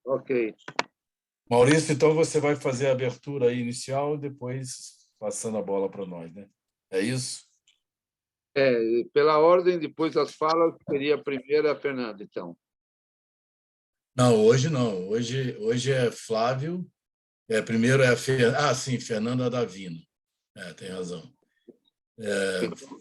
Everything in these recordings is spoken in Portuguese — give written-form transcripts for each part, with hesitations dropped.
Ok. Maurício, então você vai fazer a abertura aí inicial, depois passando a bola para nós, né? É isso? Pela ordem, depois das falas, seria a primeira a Fernanda, então. Não, hoje não. Hoje é Flávio. Primeiro é sim, Fernanda Davina. Tem razão.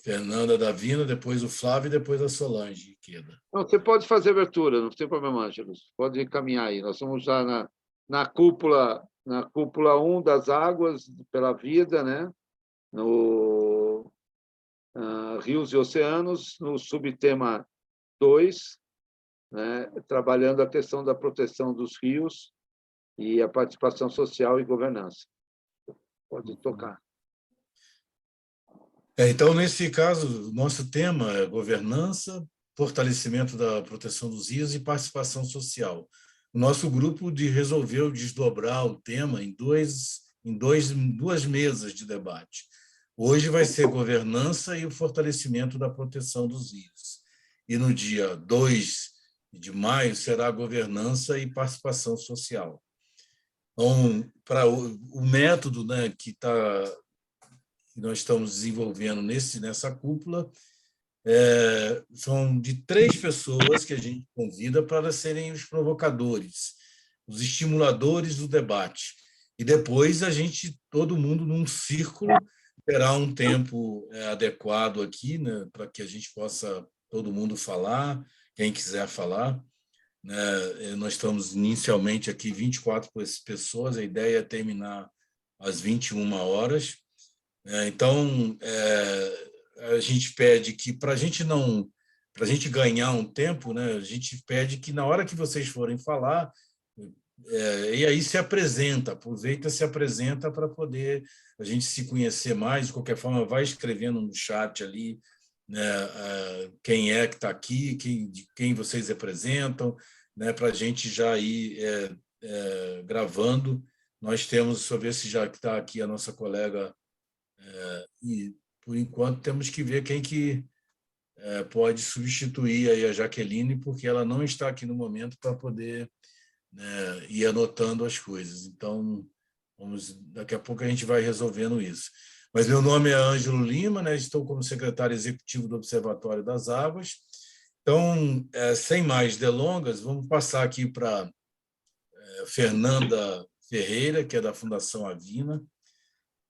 Fernanda Davina, depois o Flávio e depois a Solange Queda. Não, você pode fazer abertura, não tem problema, Ângelo. Pode caminhar aí. Nós vamos já na cúpula 1 das águas pela vida, né? No Rios e Oceanos, no subtema 2, né? Trabalhando a questão da proteção dos rios e a participação social e governança. Pode tocar. Então, nesse caso, nosso tema é governança, fortalecimento da proteção dos rios e participação social. O nosso grupo resolveu desdobrar o tema em duas mesas de debate. Hoje vai ser governança e o fortalecimento da proteção dos rios. E no dia 2 de maio será governança e participação social. Então, para o método, né, que nós estamos desenvolvendo nessa cúpula, são de 3 pessoas que a gente convida para serem os provocadores, os estimuladores do debate. E depois todo mundo num círculo, terá um tempo adequado aqui, né, para que a gente possa todo mundo falar, quem quiser falar. Né? Nós estamos inicialmente aqui 24 pessoas, a ideia é terminar às 21 horas. Então, a gente pede que, para a gente ganhar um tempo, né, a gente pede que, na hora que vocês forem falar, e aí aproveita, se apresenta para poder a gente se conhecer mais. De qualquer forma, vai escrevendo no chat ali, né, quem é que está aqui, de quem vocês representam, né, para a gente já ir gravando. Nós temos, deixa eu ver se já está aqui a nossa colega. E, por enquanto, temos que ver quem que pode substituir aí a Jaqueline, porque ela não está aqui no momento para poder, né, ir anotando as coisas. Então, daqui a pouco a gente vai resolvendo isso. Mas meu nome é Ângelo Lima, né? Estou como secretário executivo do Observatório das Águas. Então, sem mais delongas, vamos passar aqui para Fernanda Ferreira, que é da Fundação Avina,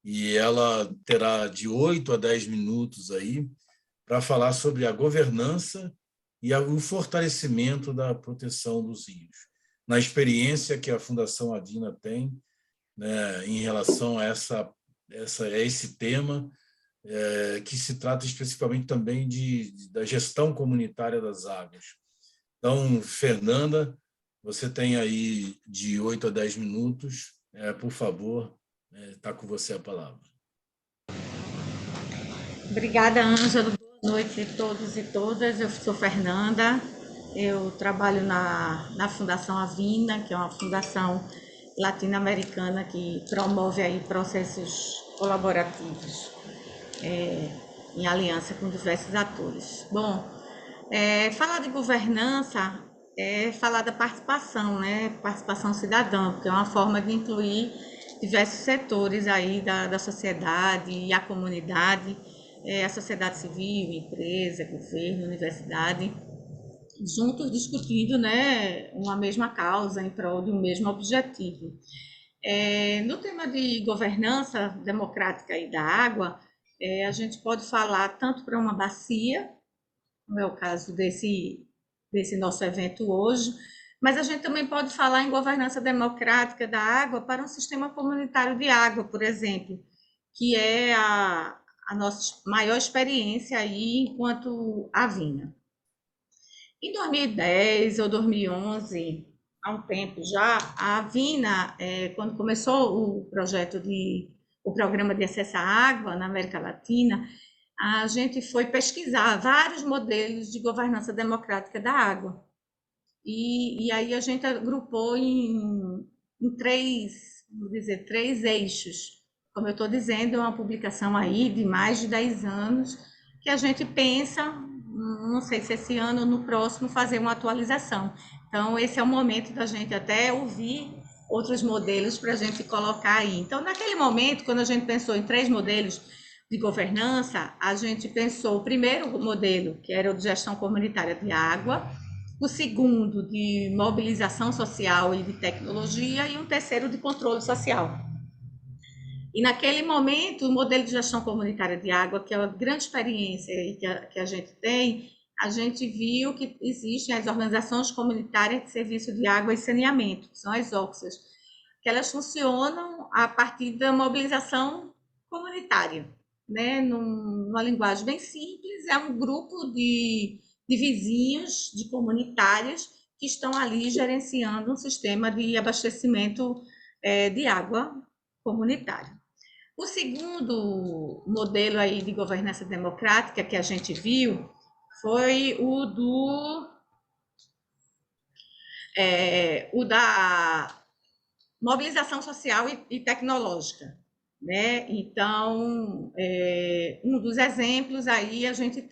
e ela terá de 8 a 10 minutos aí para falar sobre a governança e o fortalecimento da proteção dos rios. Na experiência que a Fundação Avina tem, né, em relação a esse tema, que se trata especificamente também da gestão comunitária das águas. Então, Fernanda, você tem aí de 8 a 10 minutos, por favor, está com você a palavra. Obrigada, Ângelo. Boa noite a todos e todas. Eu sou Fernanda, eu trabalho na Fundação Avina, que é uma fundação latino-americana que promove aí processos colaborativos em aliança com diversos atores. Bom, falar de governança é falar da participação, né? Participação cidadã, porque é uma forma de incluir diversos setores aí da sociedade e a comunidade, a sociedade civil, empresa, governo, universidade, juntos discutindo, né, uma mesma causa em prol de um mesmo objetivo. No tema de governança democrática e da água, a gente pode falar tanto para uma bacia, como é o caso desse nosso evento hoje, mas a gente também pode falar em governança democrática da água para um sistema comunitário de água, por exemplo, que é a nossa maior experiência aí enquanto Avina. Em 2010 ou 2011, há um tempo já, a Avina, quando começou o programa de acesso à água na América Latina, a gente foi pesquisar vários modelos de governança democrática da água. E aí a gente agrupou em três eixos. Como eu estou dizendo, é uma publicação aí de mais de 10 anos, que a gente pensa, não sei se esse ano ou no próximo, fazer uma atualização. Então, esse é o momento da gente até ouvir outros modelos para a gente colocar aí. Então, naquele momento, quando a gente pensou em 3 modelos de governança, a gente pensou o primeiro modelo, que era o de gestão comunitária de água, o segundo de mobilização social e de tecnologia, e um terceiro de controle social. E naquele momento, o modelo de gestão comunitária de água, que é uma grande experiência que a gente tem, a gente viu que existem as organizações comunitárias de serviço de água e saneamento, que são as OCSAs, que elas funcionam a partir da mobilização comunitária, né? Numa linguagem bem simples, é um grupo de vizinhos, de comunitários, que estão ali gerenciando um sistema de abastecimento de água comunitário. O segundo modelo aí de governança democrática que a gente viu foi o da mobilização social e tecnológica, né? Então, um dos exemplos aí a gente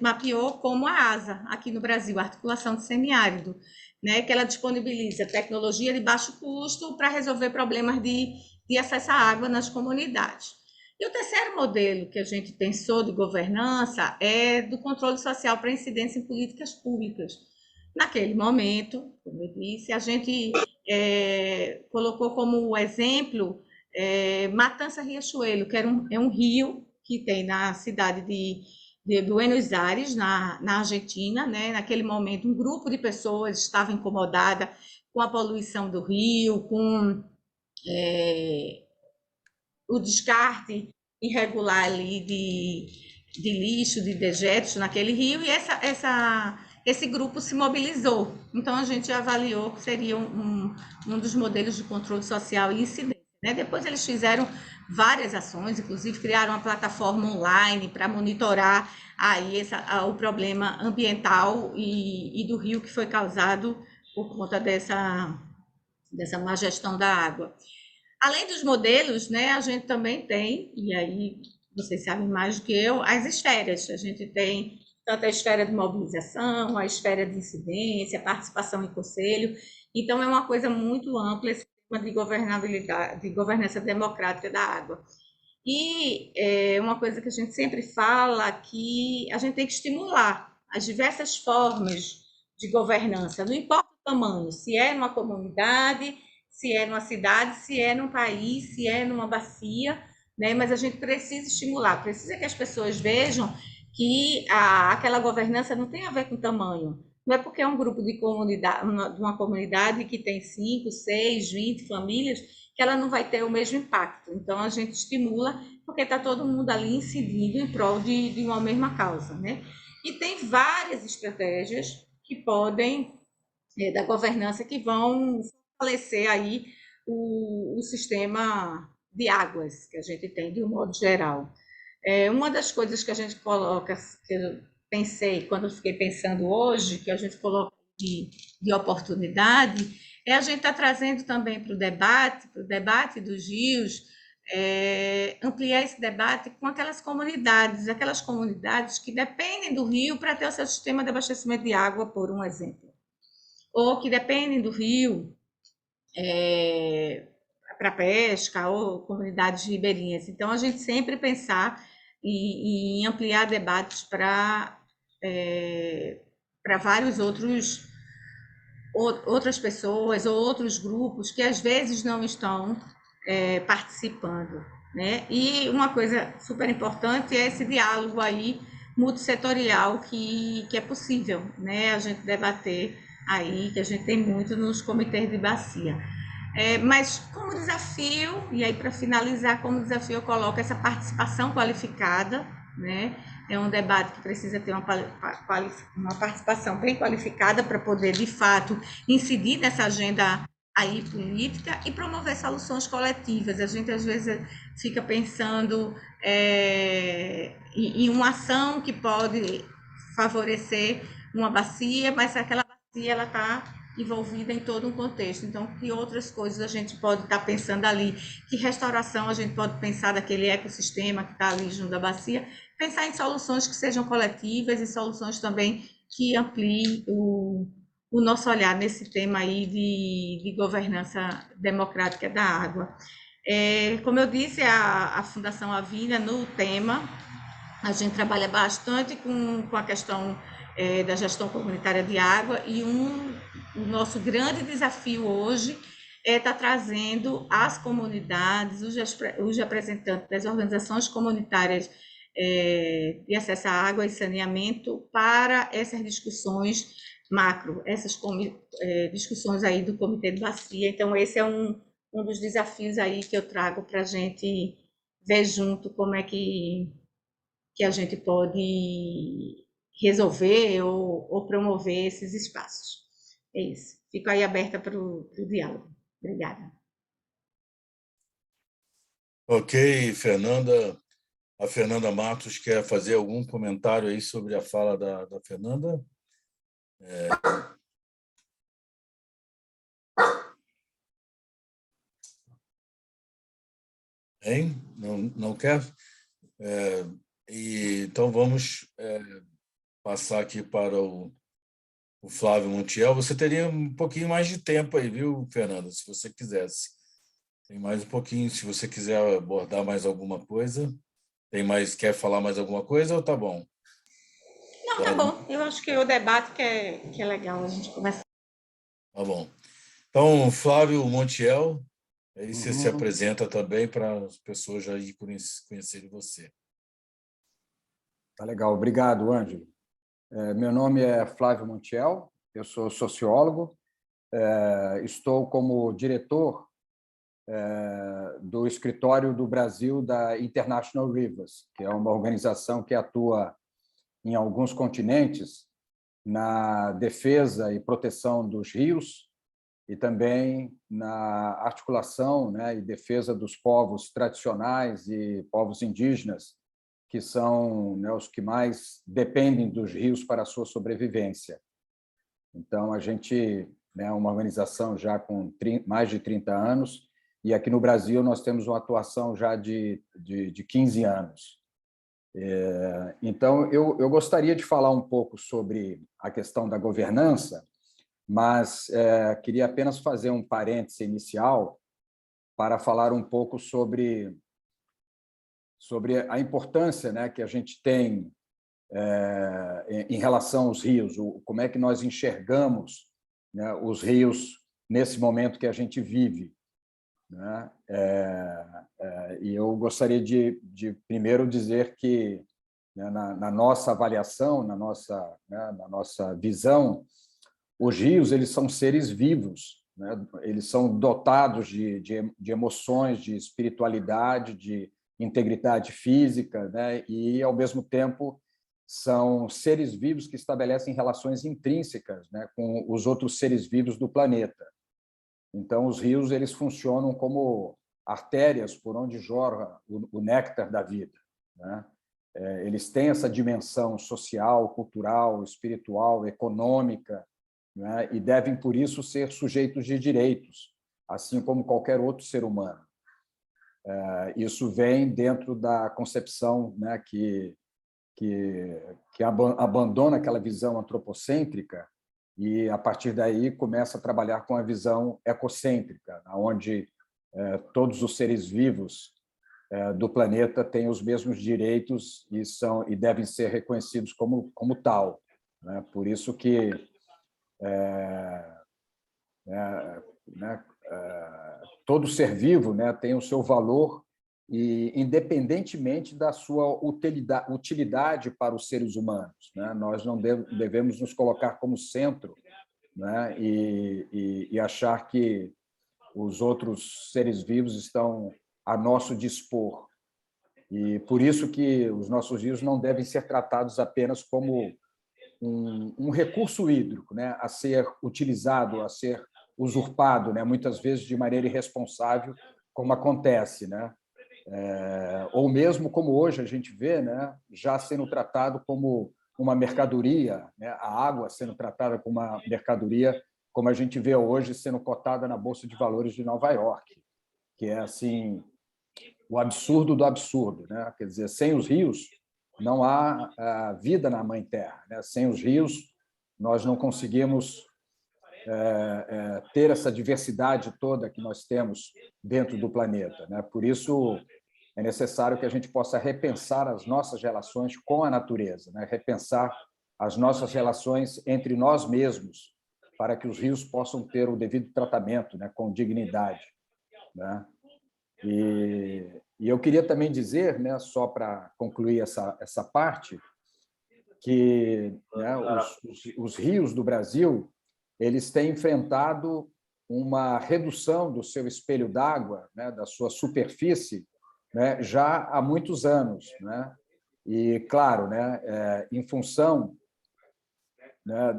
mapeou como a ASA aqui no Brasil, a Articulação do Semiárido, né? Que ela disponibiliza tecnologia de baixo custo para resolver problemas de acesso à água nas comunidades. E o terceiro modelo que a gente pensou de governança é do controle social para incidência em políticas públicas. Naquele momento, como eu disse, a gente colocou como exemplo Matanza Riachuelo, que é um rio que tem na cidade de Buenos Aires, na Argentina, né? Naquele momento, um grupo de pessoas estava incomodada com a poluição do rio, com o descarte irregular ali de lixo, de dejetos naquele rio, e esse grupo se mobilizou. Então, a gente avaliou que seria um dos modelos de controle social e incidência, né? Depois eles fizeram várias ações, inclusive criaram uma plataforma online para monitorar aí o problema ambiental e do rio que foi causado por conta dessa má gestão da água. Além dos modelos, né, a gente também tem, e aí vocês sabem mais do que eu, as esferas. A gente tem tanto a esfera de mobilização, a esfera de incidência, participação em conselho. Então, é uma coisa muito ampla esse tema de governabilidade, de governança democrática da água. E uma coisa que a gente sempre fala que a gente tem que estimular as diversas formas de governança, não importa o tamanho, se é numa comunidade, se é numa cidade, se é num país, se é numa bacia, né? Mas a gente precisa estimular, precisa que as pessoas vejam que aquela governança não tem a ver com tamanho. Não é porque é um grupo de uma comunidade que tem 5, 6, 20 famílias que ela não vai ter o mesmo impacto. Então, a gente estimula porque está todo mundo ali incidindo em prol de uma mesma causa, né? E tem várias estratégias que podem, da governança, que vão fortalecer aí o sistema de águas que a gente tem, de um modo geral. Uma das coisas que a gente coloca, que eu pensei, quando eu fiquei pensando hoje, que a gente coloca de oportunidade, a gente está trazendo também para o debate dos rios, ampliar esse debate com aquelas comunidades que dependem do rio para ter o seu sistema de abastecimento de água, por um exemplo, ou que dependem do rio para pesca, ou comunidades ribeirinhas. Então, a gente sempre pensar em ampliar debates para vários outras pessoas ou outros grupos que às vezes não estão participando, né? E uma coisa super importante é esse diálogo aí multissetorial que é possível, né? A gente debater aí, que a gente tem muito nos comitês de bacia. Mas como desafio, e aí para finalizar, como desafio eu coloco essa participação qualificada, né? É um debate que precisa ter uma participação bem qualificada para poder, de fato, incidir nessa agenda aí política e promover soluções coletivas. A gente, às vezes, fica pensando em uma ação que pode favorecer uma bacia, mas aquela bacia ela está envolvida em todo um contexto. Então, que outras coisas a gente pode estar pensando ali? Que restauração a gente pode pensar daquele ecossistema que está ali junto da bacia? Pensar em soluções que sejam coletivas e soluções também que ampliem o nosso olhar nesse tema aí de governança democrática da água. Como eu disse, a Fundação Avina, no tema, a gente trabalha bastante com a questão da gestão comunitária de água e o nosso grande desafio hoje é estar trazendo as comunidades, os representantes das organizações comunitárias de acesso à água e saneamento para essas discussões macro, essas discussões aí do Comitê de Bacia. Então, esse é um dos desafios aí que eu trago para a gente ver junto como é que a gente pode resolver ou promover esses espaços. É isso. Fico aí aberta para o diálogo. Obrigada. Ok, Fernanda. A Fernanda Matos quer fazer algum comentário aí sobre a fala da Fernanda? Hein? Não quer? Então, vamos passar aqui para o Flávio Montiel. Você teria um pouquinho mais de tempo aí, viu, Fernanda, se você quisesse. Tem mais um pouquinho, se você quiser abordar mais alguma coisa. Quer falar mais alguma coisa ou tá bom? Não, tá bom. Eu acho que o debate que é legal a gente começar. Tá bom. Então, Flávio Montiel, aí você se Uhum. apresenta também para as pessoas já conhecerem você. Tá legal, obrigado, Ângelo. Meu nome é Flávio Montiel, eu sou sociólogo, estou como diretor do escritório do Brasil da International Rivers, que é uma organização que atua em alguns continentes na defesa e proteção dos rios e também na articulação, né, e defesa dos povos tradicionais e povos indígenas, que são, né, os que mais dependem dos rios para a sua sobrevivência. Então, a gente é uma organização já com mais de 30 anos, e aqui no Brasil nós temos uma atuação já de 15 anos. Então, eu gostaria de falar um pouco sobre a questão da governança, mas queria apenas fazer um parêntese inicial para falar um pouco sobre a importância, né, que a gente tem em relação aos rios, como é que nós enxergamos, né, os rios nesse momento que a gente vive, né? E eu gostaria de primeiro dizer que, né, na nossa avaliação, na nossa visão, os rios eles são seres vivos, né? Eles são dotados de emoções, de espiritualidade, de integridade física, né? E, ao mesmo tempo, são seres vivos que estabelecem relações intrínsecas, né, com os outros seres vivos do planeta. Então, os rios eles funcionam como artérias por onde jorra o néctar da vida, né? Eles têm essa dimensão social, cultural, espiritual, econômica, né? E devem, por isso, ser sujeitos de direitos, assim como qualquer outro ser humano. Isso vem dentro da concepção, né, que abandona aquela visão antropocêntrica e, a partir daí, começa a trabalhar com a visão ecocêntrica, onde todos os seres vivos do planeta têm os mesmos direitos e devem ser reconhecidos como tal, né? Por isso que todo ser vivo, né, tem o seu valor, e independentemente da sua utilidade para os seres humanos, né? Nós não devemos nos colocar como centro, né, e achar que os outros seres vivos estão a nosso dispor. E por isso que os nossos rios não devem ser tratados apenas como um recurso hídrico, né, a ser utilizado, a ser usurpado, né, muitas vezes de maneira irresponsável, como acontece, né? Ou mesmo como hoje a gente vê, né, já sendo tratado como uma mercadoria, né, a água sendo tratada como uma mercadoria, como a gente vê hoje sendo cotada na Bolsa de Valores de Nova York, que é assim o absurdo do absurdo, né? Quer dizer, sem os rios não há vida na Mãe Terra, né? Sem os rios nós não conseguimos ter essa diversidade toda que nós temos dentro do planeta, né? Por isso, é necessário que a gente possa repensar as nossas relações com a natureza, né? Repensar as nossas relações entre nós mesmos, para que os rios possam ter o devido tratamento, né? Com dignidade, né? E eu queria também dizer, né, só para concluir essa parte, que, né, os rios do Brasil eles têm enfrentado uma redução do seu espelho d'água, né, da sua superfície, né, já há muitos anos, né? E, claro, né, em função, né,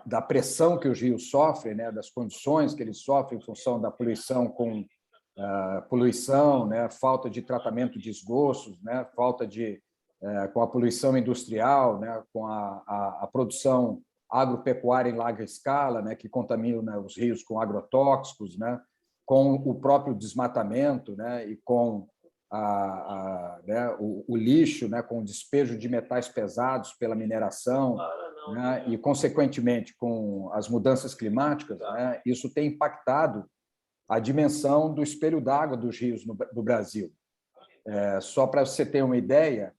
da pressão que os rios sofrem, né, das condições que eles sofrem em função da poluição com poluição, né, falta de tratamento de esgotos, né, falta de com a poluição industrial, né, com a produção agropecuária em larga escala, né, que contamina os rios com agrotóxicos, né, com o próprio desmatamento, né, e com né, o lixo, né, com o despejo de metais pesados pela mineração, né, e, consequentemente, com as mudanças climáticas, né, isso tem impactado a dimensão do espelho d'água dos rios do Brasil. Só para você ter uma ideia,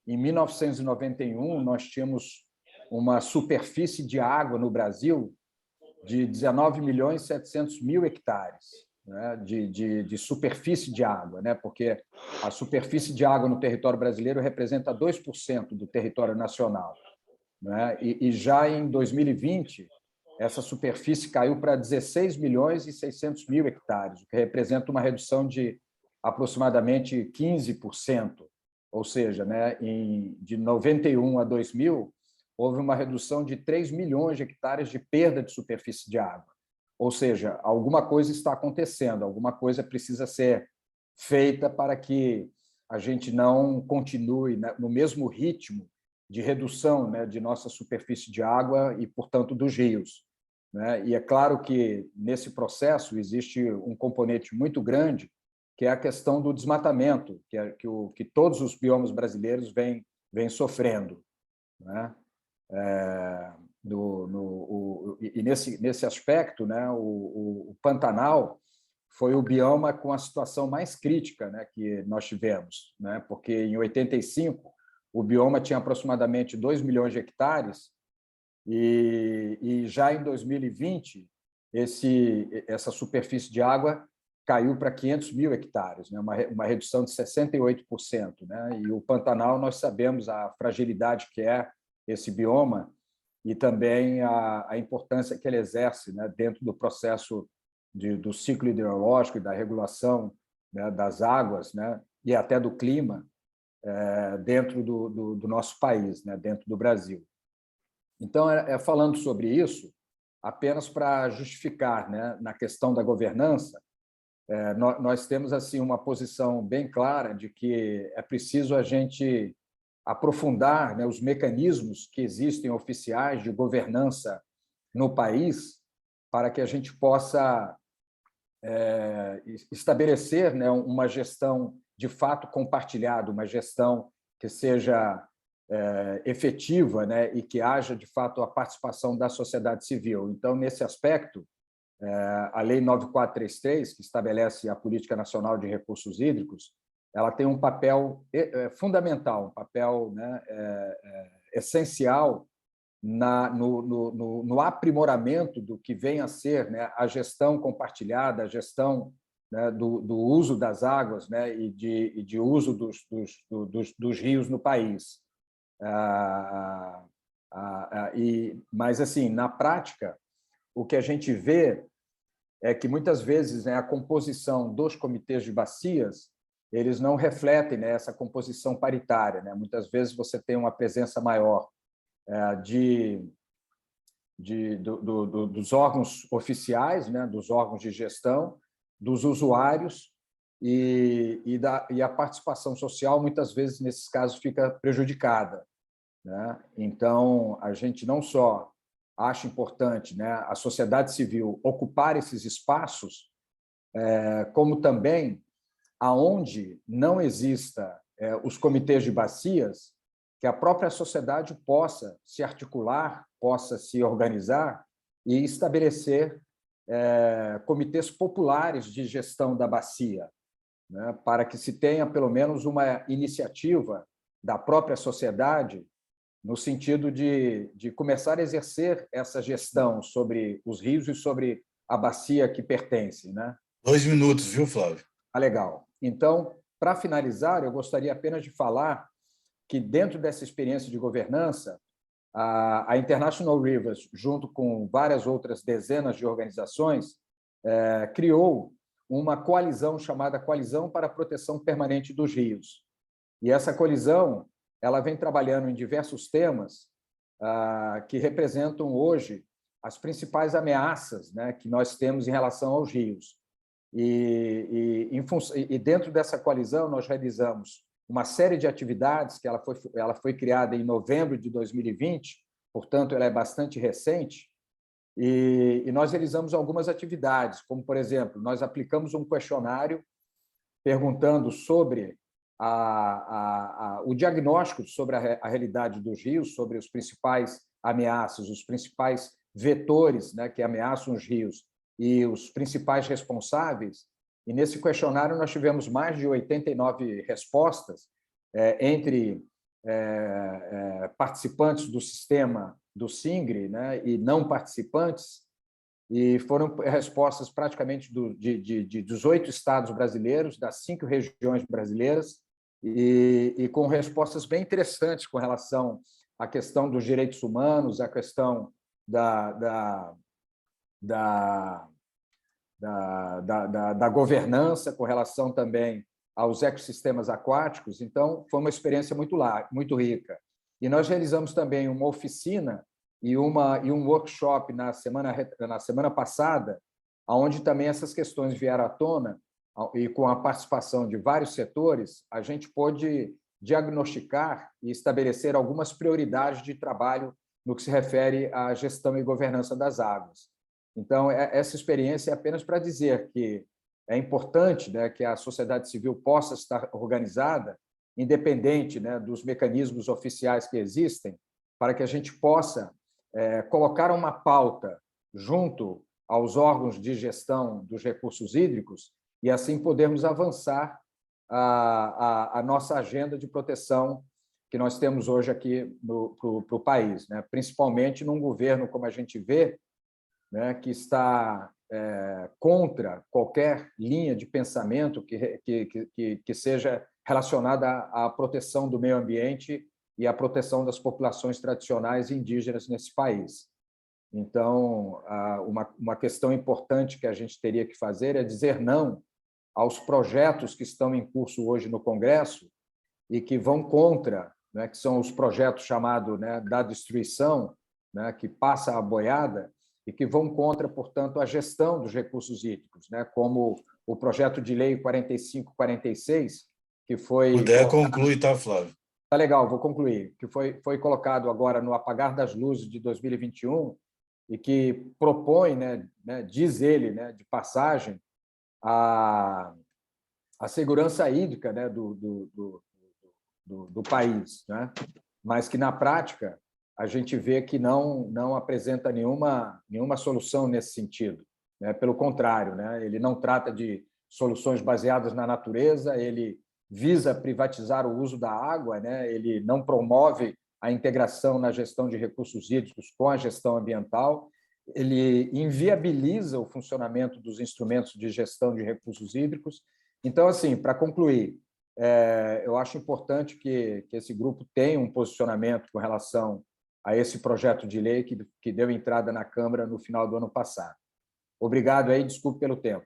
em 1991, nós tínhamos uma superfície de água no Brasil de 19.700.000 hectares, né, de superfície de água, né, porque a superfície de água no território brasileiro representa 2% do território nacional, né, e já em 2020, essa superfície caiu para 16.600.000 hectares, o que representa uma redução de aproximadamente 15%. Ou seja, né, de 91 a 2000, houve uma redução de 3 milhões de hectares de perda de superfície de água. Ou seja, alguma coisa está acontecendo, alguma coisa precisa ser feita para que a gente não continue, né, no mesmo ritmo de redução, né, de nossa superfície de água e, portanto, dos rios, né? E é claro que, nesse processo, existe um componente muito grande, que é a questão do desmatamento, que todos os biomas brasileiros vêm sofrendo, né? E nesse aspecto, né, o Pantanal foi o bioma com a situação mais crítica, né, que nós tivemos, né? Porque em 85 o bioma tinha aproximadamente 2 milhões de hectares e já em 2020 essa superfície de água caiu para 500.000 hectares, né? Uma redução de 68%, né? E o Pantanal, nós sabemos a fragilidade que é esse bioma e também a importância que ele exerce, né, dentro do processo do ciclo hidrológico e da regulação, né, das águas, né, e até do clima dentro do nosso país, né, dentro do Brasil. Então, falando sobre isso, apenas para justificar, né, na questão da governança, nós temos assim uma posição bem clara de que é preciso a gente aprofundar, né, os mecanismos que existem oficiais de governança no país para que a gente possa estabelecer, né, uma gestão de fato compartilhada, uma gestão que seja efetiva, né, e que haja de fato a participação da sociedade civil. Então, nesse aspecto, a Lei 9433, que estabelece a Política Nacional de Recursos Hídricos, ela tem um papel fundamental, um papel, né, essencial no aprimoramento do que vem a ser, né, a gestão compartilhada, a gestão, né, do uso das águas, né, e de uso dos rios no país. Mas, assim, na prática, o que a gente vê é que, muitas vezes, né, a composição dos comitês de bacias eles não refletem, né, essa composição paritária, né? Muitas vezes você tem uma presença maior dos órgãos oficiais, né, dos órgãos de gestão, dos usuários e a participação social, muitas vezes, nesses casos, fica prejudicada, né? Então, a gente não só acha importante, né, a sociedade civil ocupar esses espaços, como também, aonde não exista os comitês de bacias, que a própria sociedade possa se articular, possa se organizar e estabelecer comitês populares de gestão da bacia, né, para que se tenha, pelo menos, uma iniciativa da própria sociedade no sentido de começar a exercer essa gestão sobre os rios e sobre a bacia que pertence, né? 2 minutos, viu, Flávio? Legal. Então, para finalizar, eu gostaria apenas de falar que, dentro dessa experiência de governança, a International Rivers, junto com várias outras dezenas de organizações, criou uma coalizão chamada Coalizão para a Proteção Permanente dos Rios. E essa coalizão ela vem trabalhando em diversos temas que representam hoje as principais ameaças, né, que nós temos em relação aos rios. E dentro dessa coalizão nós realizamos uma série de atividades que ela foi criada em novembro de 2020, portanto, ela é bastante recente, e nós realizamos algumas atividades, como, por exemplo, nós aplicamos um questionário perguntando sobre o diagnóstico sobre a realidade dos rios, sobre os principais ameaças, os principais vetores, né, que ameaçam os rios e os principais responsáveis. E nesse questionário nós tivemos mais de 89 respostas entre participantes do sistema do SINGRE, né, e não participantes, e foram respostas praticamente de 18 estados brasileiros, das 5 regiões brasileiras, e com respostas bem interessantes com relação à questão dos direitos humanos, à questão da governança, com relação também aos ecossistemas aquáticos. Então, foi uma experiência muito rica. E nós realizamos também uma oficina e um workshop na semana passada, onde também essas questões vieram à tona, e com a participação de vários setores, a gente pôde diagnosticar e estabelecer algumas prioridades de trabalho no que se refere à gestão e governança das águas. Então, essa experiência é apenas para dizer que é importante, né, que a sociedade civil possa estar organizada, independente, né, dos mecanismos oficiais que existem, para que a gente possa colocar uma pauta junto aos órgãos de gestão dos recursos hídricos e, assim, podermos avançar a nossa agenda de proteção que nós temos hoje aqui para o país, né? Principalmente num governo, como a gente vê, né, que está contra qualquer linha de pensamento que seja relacionada à proteção do meio ambiente e à proteção das populações tradicionais e indígenas nesse país. Então, uma questão importante que a gente teria que fazer é dizer não aos projetos que estão em curso hoje no Congresso e que vão contra, né, que são os projetos chamados, né, da destruição, né, que passa a boiada, e que vão contra, portanto, a gestão dos recursos hídricos, né, como o projeto de lei 4546, que foi... Puder, conclui, tá, Flávio? Tá legal, vou concluir. Que foi colocado agora no apagar das luzes de 2021 e que propõe, né, diz ele, né, de passagem, a segurança hídrica, né, do país, né? Mas que, na prática, a gente vê que não apresenta nenhuma solução nesse sentido, né? Pelo contrário, né? Ele não trata de soluções baseadas na natureza, ele visa privatizar o uso da água, né? Ele não promove a integração na gestão de recursos hídricos com a gestão ambiental, ele inviabiliza o funcionamento dos instrumentos de gestão de recursos hídricos. Então, assim, para concluir, eu acho importante que esse grupo tenha um posicionamento com relação a esse projeto de lei que deu entrada na Câmara no final do ano passado. Obrigado aí, desculpe pelo tempo.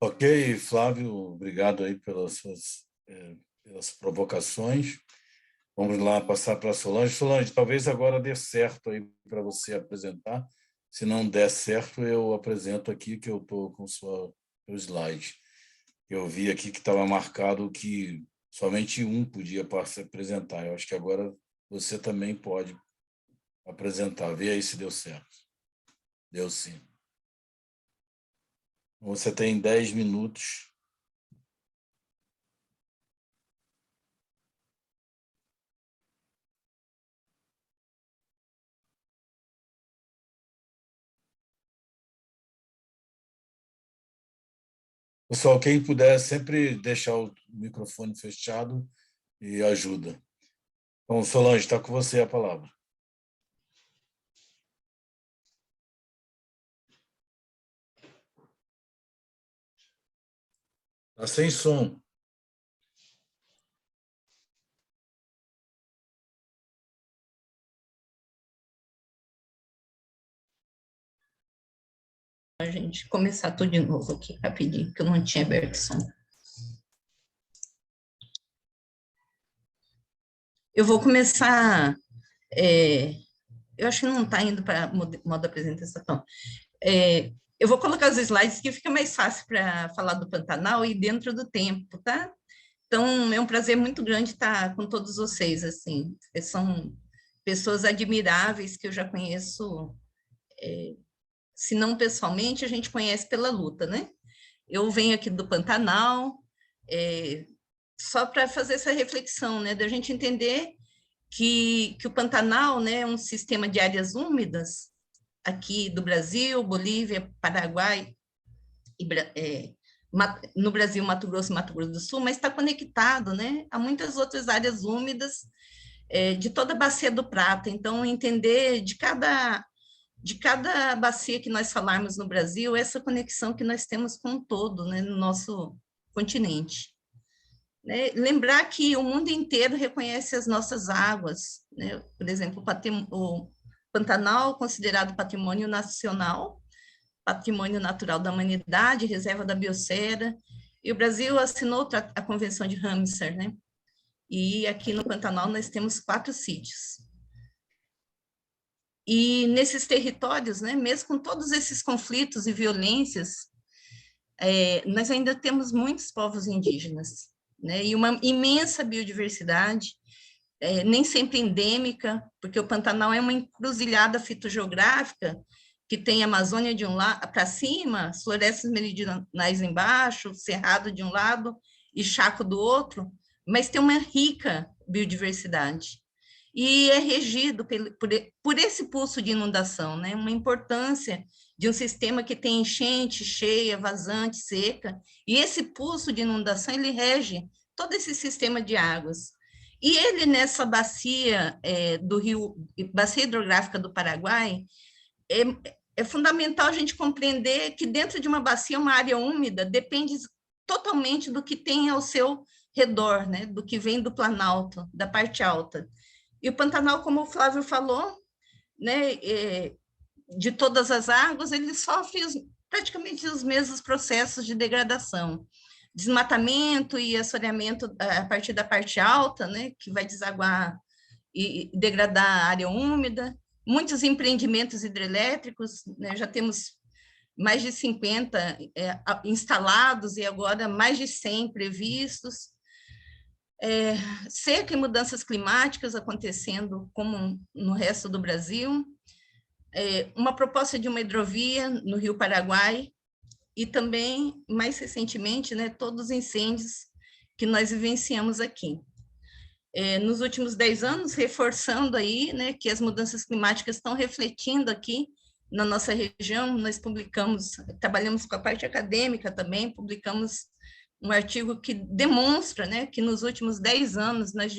Ok, Flávio, obrigado aí pelas provocações. Vamos lá passar para a Solange. Solange, talvez agora dê certo aí para você apresentar. Se não der certo, eu apresento aqui, que eu estou com o seu slide. Eu vi aqui que estava marcado que somente um podia se apresentar. Eu acho que agora você também pode apresentar. Vê aí se deu certo. Deu sim. Você tem 10 minutos. Pessoal, quem puder sempre deixar o microfone fechado e ajuda. Bom, Solange, está com você a palavra. Está sem som. A gente começar tudo de novo aqui, rapidinho, que eu não tinha aberto o som. Eu vou começar, eu acho que não está indo para modo apresentação. Eu vou colocar os slides que fica mais fácil para falar do Pantanal e dentro do tempo, tá? Então, é um prazer muito grande estar com todos vocês, assim, são pessoas admiráveis que eu já conheço, se não pessoalmente, a gente conhece pela luta, né? Eu venho aqui do Pantanal, só para fazer essa reflexão, né, da gente entender que o Pantanal, né, é um sistema de áreas úmidas aqui do Brasil, Bolívia, Paraguai, no Brasil, Mato Grosso e Mato Grosso do Sul, mas está conectado, né, a muitas outras áreas úmidas de toda a bacia do Prata. Então, entender de cada bacia que nós falarmos no Brasil, essa conexão que nós temos com o todo, né, no nosso continente. Né? Lembrar que o mundo inteiro reconhece as nossas águas, né? Por exemplo, o Pantanal, considerado patrimônio nacional, patrimônio natural da humanidade, reserva da biosfera, e o Brasil assinou a Convenção de Ramsar, né? E aqui no Pantanal nós temos 4 sítios. E nesses territórios, né, mesmo com todos esses conflitos e violências, nós ainda temos muitos povos indígenas, né, e uma imensa biodiversidade, nem sempre endêmica, porque o Pantanal é uma encruzilhada fitogeográfica que tem a Amazônia de um lado para cima, as florestas meridionais embaixo, cerrado de um lado e chaco do outro, mas tem uma rica biodiversidade. E é regido por esse pulso de inundação, né? Uma importância de um sistema que tem enchente, cheia, vazante, seca, e esse pulso de inundação, ele rege todo esse sistema de águas. E ele, nessa bacia do rio, bacia hidrográfica do Paraguai, é fundamental a gente compreender que dentro de uma bacia, uma área úmida, depende totalmente do que tem ao seu redor, né? Do que vem do planalto, da parte alta. E o Pantanal, como o Flávio falou, né, de todas as águas, ele sofre praticamente os mesmos processos de degradação. Desmatamento e assoreamento a partir da parte alta, né, que vai desaguar e degradar a área úmida. Muitos empreendimentos hidrelétricos, né, já temos mais de 50 instalados e agora mais de 100 previstos. Seca e mudanças climáticas acontecendo como no resto do Brasil, uma proposta de uma hidrovia no Rio Paraguai e também, mais recentemente, né, todos os incêndios que nós vivenciamos aqui. Nos últimos 10 anos, reforçando aí, né, que as mudanças climáticas estão refletindo aqui na nossa região, nós trabalhamos com a parte acadêmica também, publicamos um artigo que demonstra, né, que nos últimos 10 anos nós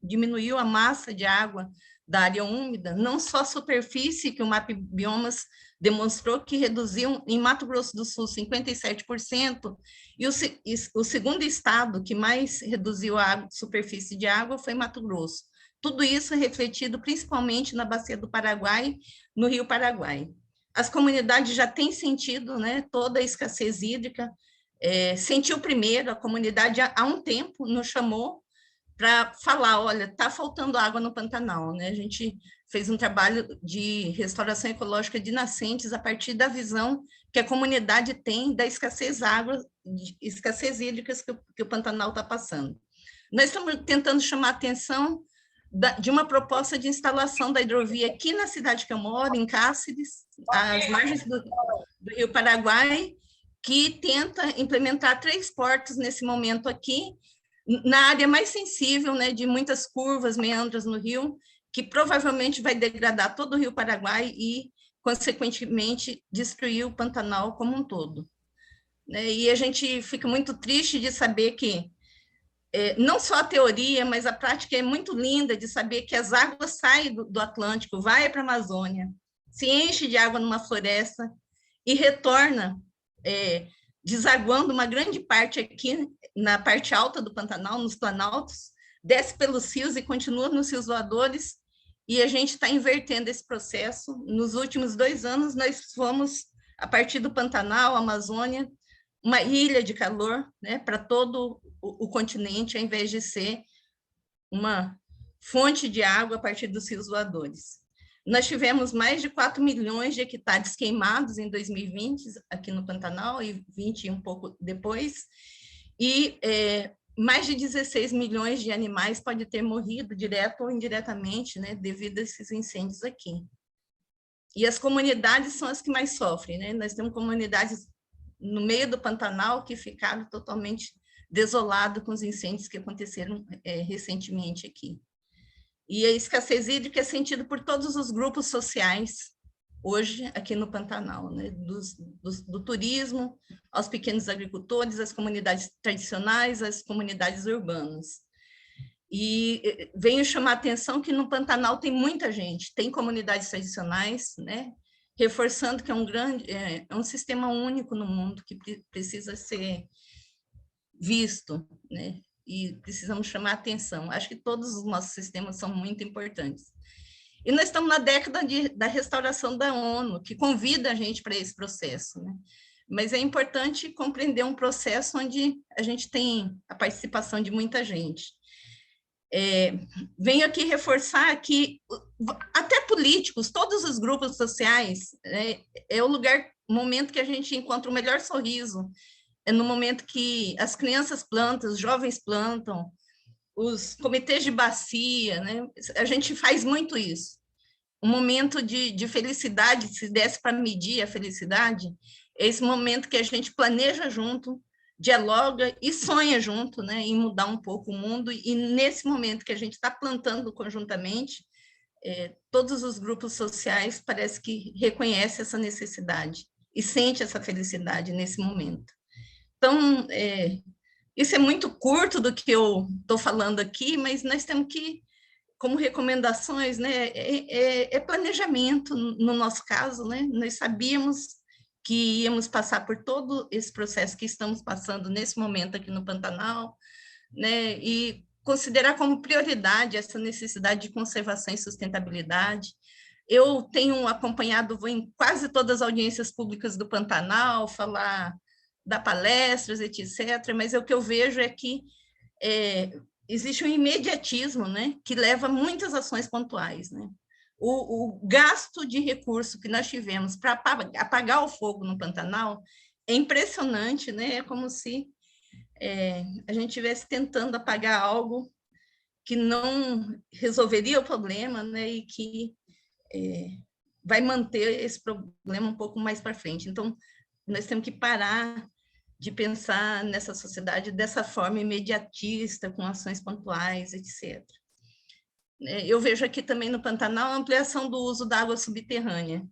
diminuiu a massa de água da área úmida, não só a superfície, que o MAP Biomas demonstrou que reduziu em Mato Grosso do Sul 57%, e o segundo estado que mais reduziu a superfície de água foi Mato Grosso. Tudo isso é refletido principalmente na bacia do Paraguai, no Rio Paraguai. As comunidades já têm sentido, né, toda a escassez hídrica. Sentiu primeiro, a comunidade há um tempo nos chamou para falar, olha, está faltando água no Pantanal, né? A gente fez um trabalho de restauração ecológica de nascentes a partir da visão que a comunidade tem da escassez hídrica que o Pantanal está passando. Nós estamos tentando chamar a atenção de uma proposta de instalação da hidrovia aqui na cidade que eu moro, em Cáceres, às margens do Rio Paraguai, que tenta implementar 3 portos nesse momento aqui, na área mais sensível, né, de muitas curvas, meandros no rio, que provavelmente vai degradar todo o Rio Paraguai e, consequentemente, destruir o Pantanal como um todo. né? E a gente fica muito triste de saber que não só a teoria, mas a prática é muito linda de saber que as águas saem do Atlântico, vai para a Amazônia, se enche de água numa floresta e retorna, desaguando uma grande parte aqui na parte alta do Pantanal, nos planaltos, desce pelos rios e continua nos rios voadores, e a gente está invertendo esse processo. Nos últimos 2 anos, nós fomos, a partir do Pantanal, Amazônia, uma ilha de calor, né, para todo o continente, ao invés de ser uma fonte de água a partir dos rios voadores. Nós tivemos mais de 4 milhões de hectares queimados em 2020, aqui no Pantanal, e 20 e um pouco depois, e mais de 16 milhões de animais podem ter morrido, direto ou indiretamente, né, devido a esses incêndios aqui. E as comunidades são as que mais sofrem, né? Nós temos comunidades no meio do Pantanal que ficaram totalmente desoladas com os incêndios que aconteceram recentemente aqui. E a escassez hídrica é sentida por todos os grupos sociais hoje aqui no Pantanal, né? Do turismo aos pequenos agricultores, às comunidades tradicionais, às comunidades urbanas. E venho chamar a atenção que no Pantanal tem muita gente, tem comunidades tradicionais, né? Reforçando que é um sistema único no mundo que precisa ser visto, né? E precisamos chamar a atenção. Acho que todos os nossos sistemas são muito importantes. E nós estamos na década da restauração da ONU, que convida a gente para esse processo, né? Mas é importante compreender um processo onde a gente tem a participação de muita gente. Venho aqui reforçar que até políticos, todos os grupos sociais, é o momento que a gente encontra o melhor sorriso, é no momento que as crianças plantam, os jovens plantam, os comitês de bacia, né? A gente faz muito isso. Um momento de felicidade, se desse para medir a felicidade, é esse momento que a gente planeja junto, dialoga e sonha junto, né, em mudar um pouco o mundo, e nesse momento que a gente está plantando conjuntamente, todos os grupos sociais parece que reconhecem essa necessidade e sente essa felicidade nesse momento. Então, isso é muito curto do que eu estou falando aqui, mas nós temos que, como recomendações, né, planejamento, no nosso caso, né, nós sabíamos que íamos passar por todo esse processo que estamos passando nesse momento aqui no Pantanal, né, e considerar como prioridade essa necessidade de conservação e sustentabilidade. Eu tenho acompanhado, vou em quase todas as audiências públicas do Pantanal, falar, dar palestras, etc., mas o que eu vejo é que existe um imediatismo, né, que leva a muitas ações pontuais, né? O gasto de recurso que nós tivemos para apagar o fogo no Pantanal é impressionante, né? É como se a gente estivesse tentando apagar algo que não resolveria o problema, né? E que vai manter esse problema um pouco mais para frente. Então, nós temos que parar de pensar nessa sociedade dessa forma imediatista, com ações pontuais, etc. Eu vejo aqui também no Pantanal a ampliação do uso da água subterrânea.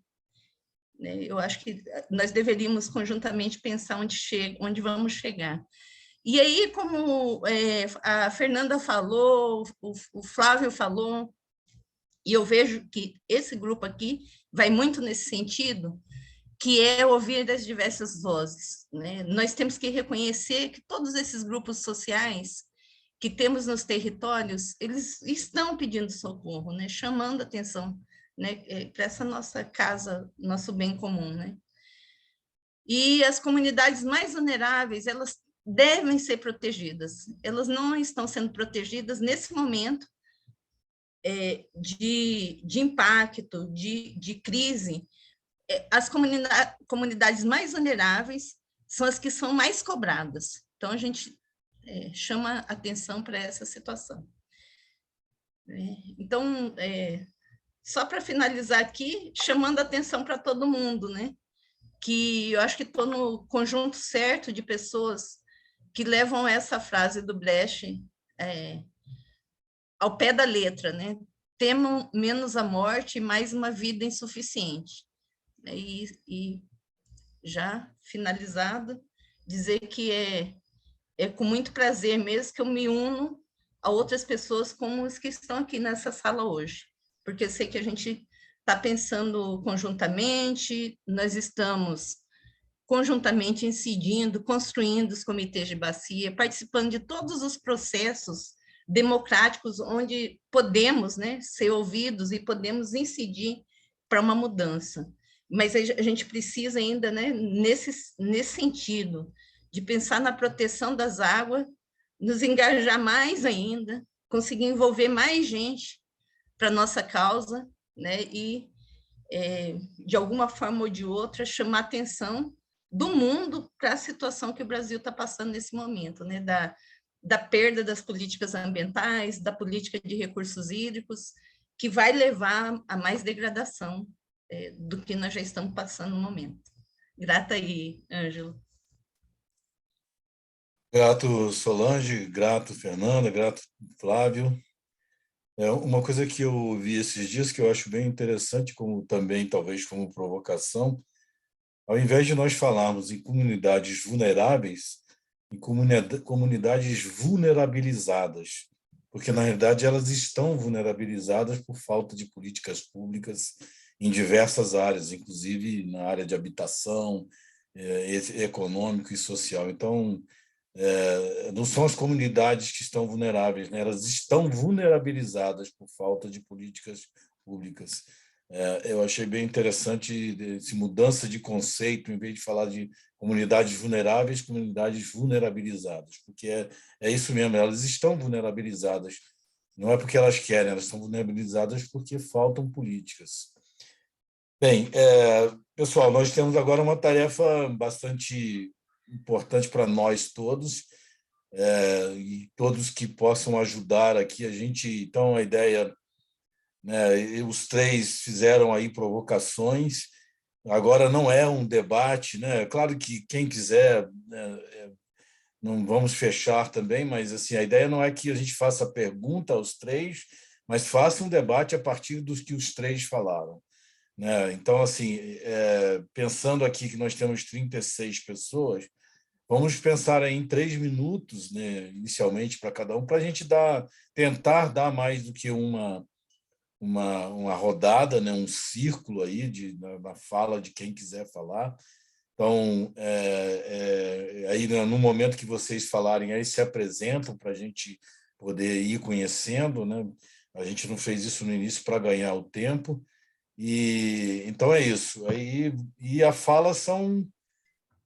Eu acho que nós deveríamos conjuntamente pensar onde vamos chegar. E aí, como a Fernanda falou, o Flávio falou, e eu vejo que esse grupo aqui vai muito nesse sentido, que é ouvir das diversas vozes, né? Nós temos que reconhecer que todos esses grupos sociais que temos nos territórios, eles estão pedindo socorro, né? Chamando atenção, né, para essa nossa casa, nosso bem comum, né? E as comunidades mais vulneráveis, elas devem ser protegidas. Elas não estão sendo protegidas nesse momento de impacto, de crise. As comunidades mais vulneráveis são as que são mais cobradas. Então, a gente chama atenção para essa situação. Então, só para finalizar aqui, chamando atenção para todo mundo, né? Que eu acho que estou no conjunto certo de pessoas que levam essa frase do Brecht ao pé da letra, né? Temam menos a morte e mais uma vida insuficiente. E já finalizado, dizer que é com muito prazer mesmo que eu me uno a outras pessoas como as que estão aqui nessa sala hoje, porque eu sei que a gente está pensando conjuntamente, nós estamos conjuntamente incidindo, construindo os comitês de bacia, participando de todos os processos democráticos onde podemos, né, ser ouvidos e podemos incidir para uma mudança. Mas a gente precisa ainda, né, nesse sentido, de pensar na proteção das águas, nos engajar mais ainda, conseguir envolver mais gente para a nossa causa, né, e, de alguma forma ou de outra, chamar a atenção do mundo para a situação que o Brasil está passando nesse momento, né, da perda das políticas ambientais, da política de recursos hídricos, que vai levar a mais degradação do que nós já estamos passando no momento. Grata aí, Ângelo. Grato, Solange, grato, Fernanda, grato, Flávio. Uma coisa que eu vi esses dias que eu acho bem interessante, como também, talvez, como provocação, ao invés de nós falarmos em comunidades vulneráveis, em comunidades vulnerabilizadas, porque, na realidade, elas estão vulnerabilizadas por falta de políticas públicas em diversas áreas, inclusive na área de habitação, econômico e social. Então, não são as comunidades que estão vulneráveis, né? Elas estão vulnerabilizadas por falta de políticas públicas. Eu achei bem interessante essa mudança de conceito, em vez de falar de comunidades vulneráveis, comunidades vulnerabilizadas, porque é isso mesmo, elas estão vulnerabilizadas. Não é porque elas querem, elas estão vulnerabilizadas porque faltam políticas. Bem, pessoal, nós temos agora uma tarefa bastante importante para nós todos, e todos que possam ajudar aqui. Então, a ideia, né, os três fizeram aí provocações, agora não é um debate, né? Claro que quem quiser, né, não vamos fechar também, mas assim, a ideia não é que a gente faça pergunta aos três, mas faça um debate a partir dos que os três falaram, né? Então, assim, pensando aqui que nós temos 36 pessoas, vamos pensar aí em 3 minutos, né, inicialmente, para cada um, para a gente tentar dar mais do que uma rodada, né, um círculo aí na fala de quem quiser falar. Então, aí no momento que vocês falarem, aí se apresentam para a gente poder ir conhecendo, né? A gente não fez isso no início para ganhar o tempo. E então é isso. Aí, e a fala são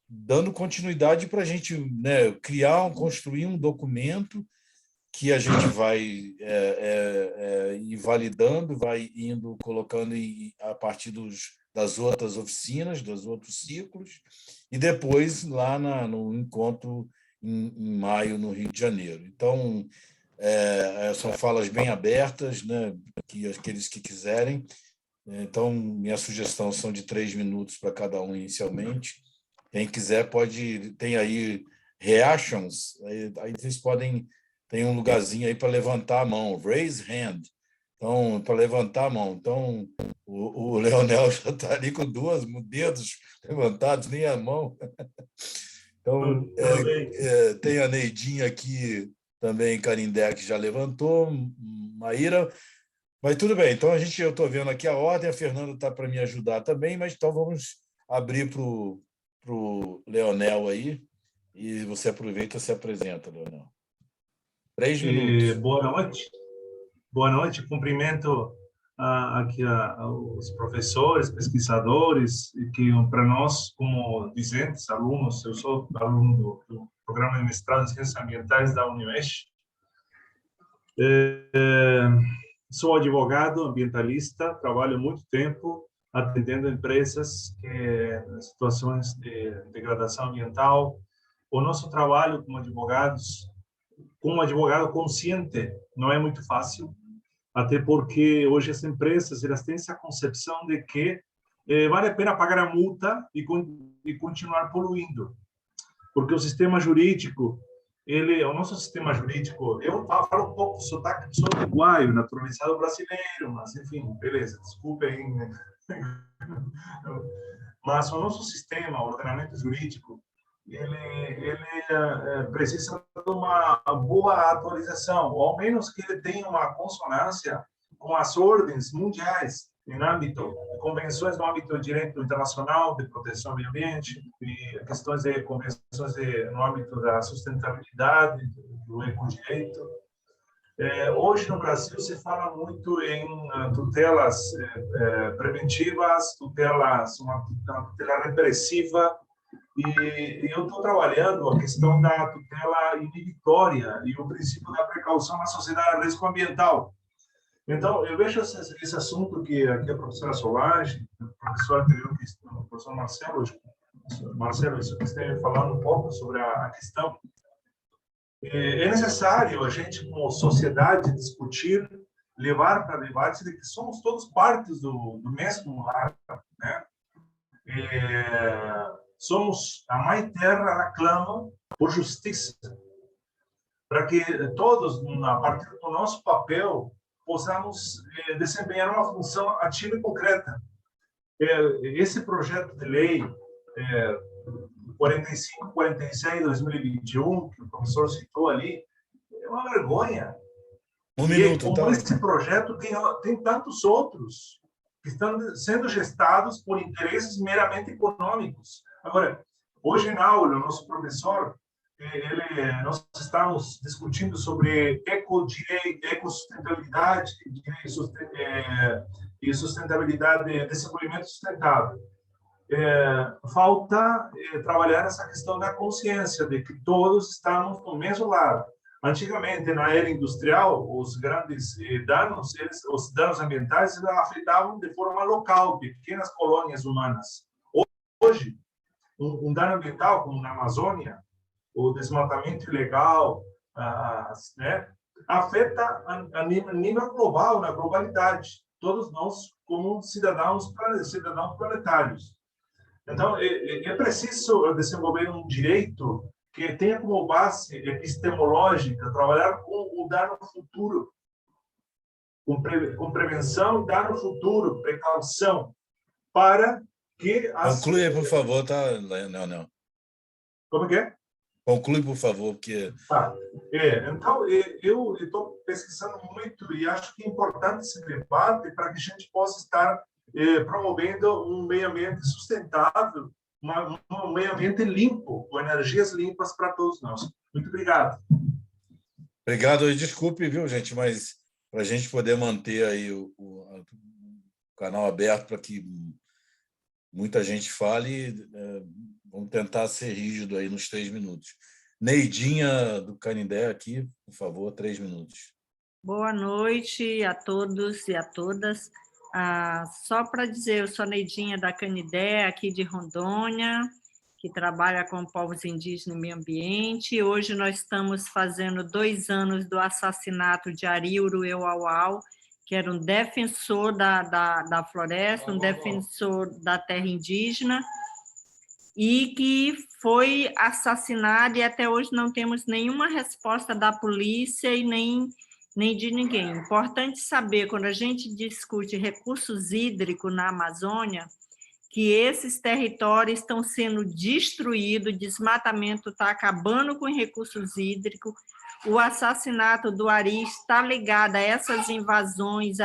dando continuidade para a gente, né, construir um documento que a gente vai ir validando, vai indo colocando a partir das outras oficinas, dos outros ciclos, e depois lá no encontro em maio, no Rio de Janeiro. Então, são falas bem abertas, né, que aqueles que quiserem. Então, minha sugestão são de 3 minutos para cada um inicialmente. Quem quiser tem aí reactions, aí vocês podem, tem um lugarzinho aí para levantar a mão, raise hand. Então, para levantar a mão. Então, o Leonel já está ali com 2 dedos levantados, nem a mão. Então, tem a Neidinha aqui também, Carindé, que já levantou, Maíra. Mas tudo bem, então eu estou vendo aqui a ordem, a Fernanda está para me ajudar também, mas então vamos abrir para o Leonel aí, e você aproveita e se apresenta, Leonel. 3 minutos. Boa noite, cumprimento aqui os professores, pesquisadores, que para nós, como discentes, alunos, eu sou aluno do Programa de Mestrado em Ciências Ambientais da UniOeste. Sou advogado ambientalista, trabalho há muito tempo atendendo empresas em situações de degradação ambiental. O nosso trabalho como advogado consciente, não é muito fácil, até porque hoje as empresas elas têm essa concepção de que vale a pena pagar a multa e continuar poluindo, porque o sistema jurídico o nosso sistema jurídico, eu falo um pouco, sou uruguaio, naturalizado brasileiro, mas enfim, beleza, desculpem, né? Mas o nosso sistema, o ordenamento jurídico, precisa de uma boa atualização, ou ao menos que ele tenha uma consonância com as ordens mundiais em âmbito de convenções no âmbito do direito internacional de proteção ao meio ambiente, e questões de convenções no âmbito da sustentabilidade, do ecodireito. Hoje, no Brasil, se fala muito em tutelas preventivas, uma tutela repressiva, e eu estou trabalhando a questão da tutela inibitória e o princípio da precaução na sociedade de risco ambiental. Então, eu vejo esse assunto que aqui a professora Solange, o professor anterior, o professor Marcelo, isso que esteve falando um pouco sobre a questão. É necessário a gente, como sociedade, discutir, levar para debate de que somos todos partes do mesmo lar, né? Somos, a Mãe Terra reclama por justiça, para que todos, a partir do nosso papel, possamos desempenhar uma função ativa e concreta. Esse projeto de lei 4546/2021, que o professor citou ali, é uma vergonha. Um minuto, tá? Esse projeto tem tantos outros que estão sendo gestados por interesses meramente econômicos. Agora, hoje na aula, o nosso professor, nós estamos discutindo sobre ecodireito, ecossustentabilidade e sustentabilidade de desenvolvimento sustentável. Falta trabalhar essa questão da consciência de que todos estamos no mesmo lado. Antigamente, na era industrial, os grandes danos, os danos ambientais, afetavam de forma local, pequenas colônias humanas. Hoje, um dano ambiental, como na Amazônia, o desmatamento ilegal, né, afeta a nível global, na globalidade, todos nós como cidadãos planetários. Então, é preciso desenvolver um direito que tenha como base epistemológica trabalhar com o dano futuro, com prevenção e dano futuro, precaução, para que... Conclui, por favor, tá? Não. Como que é? Conclui, por favor, porque... Então, eu estou pesquisando muito e acho que é importante esse debate para que a gente possa estar promovendo um meio ambiente sustentável, um meio ambiente limpo, com energias limpas para todos nós. Muito obrigado. Obrigado. Desculpe, viu, gente, mas para a gente poder manter aí o canal aberto para que muita gente fale, vamos tentar ser rígido aí nos 3 minutos. Neidinha do Canindé aqui, por favor, 3 minutos. Boa noite a todos e a todas. Só para dizer, eu sou Neidinha da Canindé, aqui de Rondônia, que trabalha com povos indígenas e meio ambiente. Hoje nós estamos fazendo 2 anos do assassinato de Ari Urueuauau, que era um defensor da floresta, um defensor da terra indígena, e que foi assassinado, e até hoje não temos nenhuma resposta da polícia e nem de ninguém. Importante saber, quando a gente discute recursos hídricos na Amazônia, que esses territórios estão sendo destruídos, o desmatamento está acabando com recursos hídricos, o assassinato do Ari está ligado a essas invasões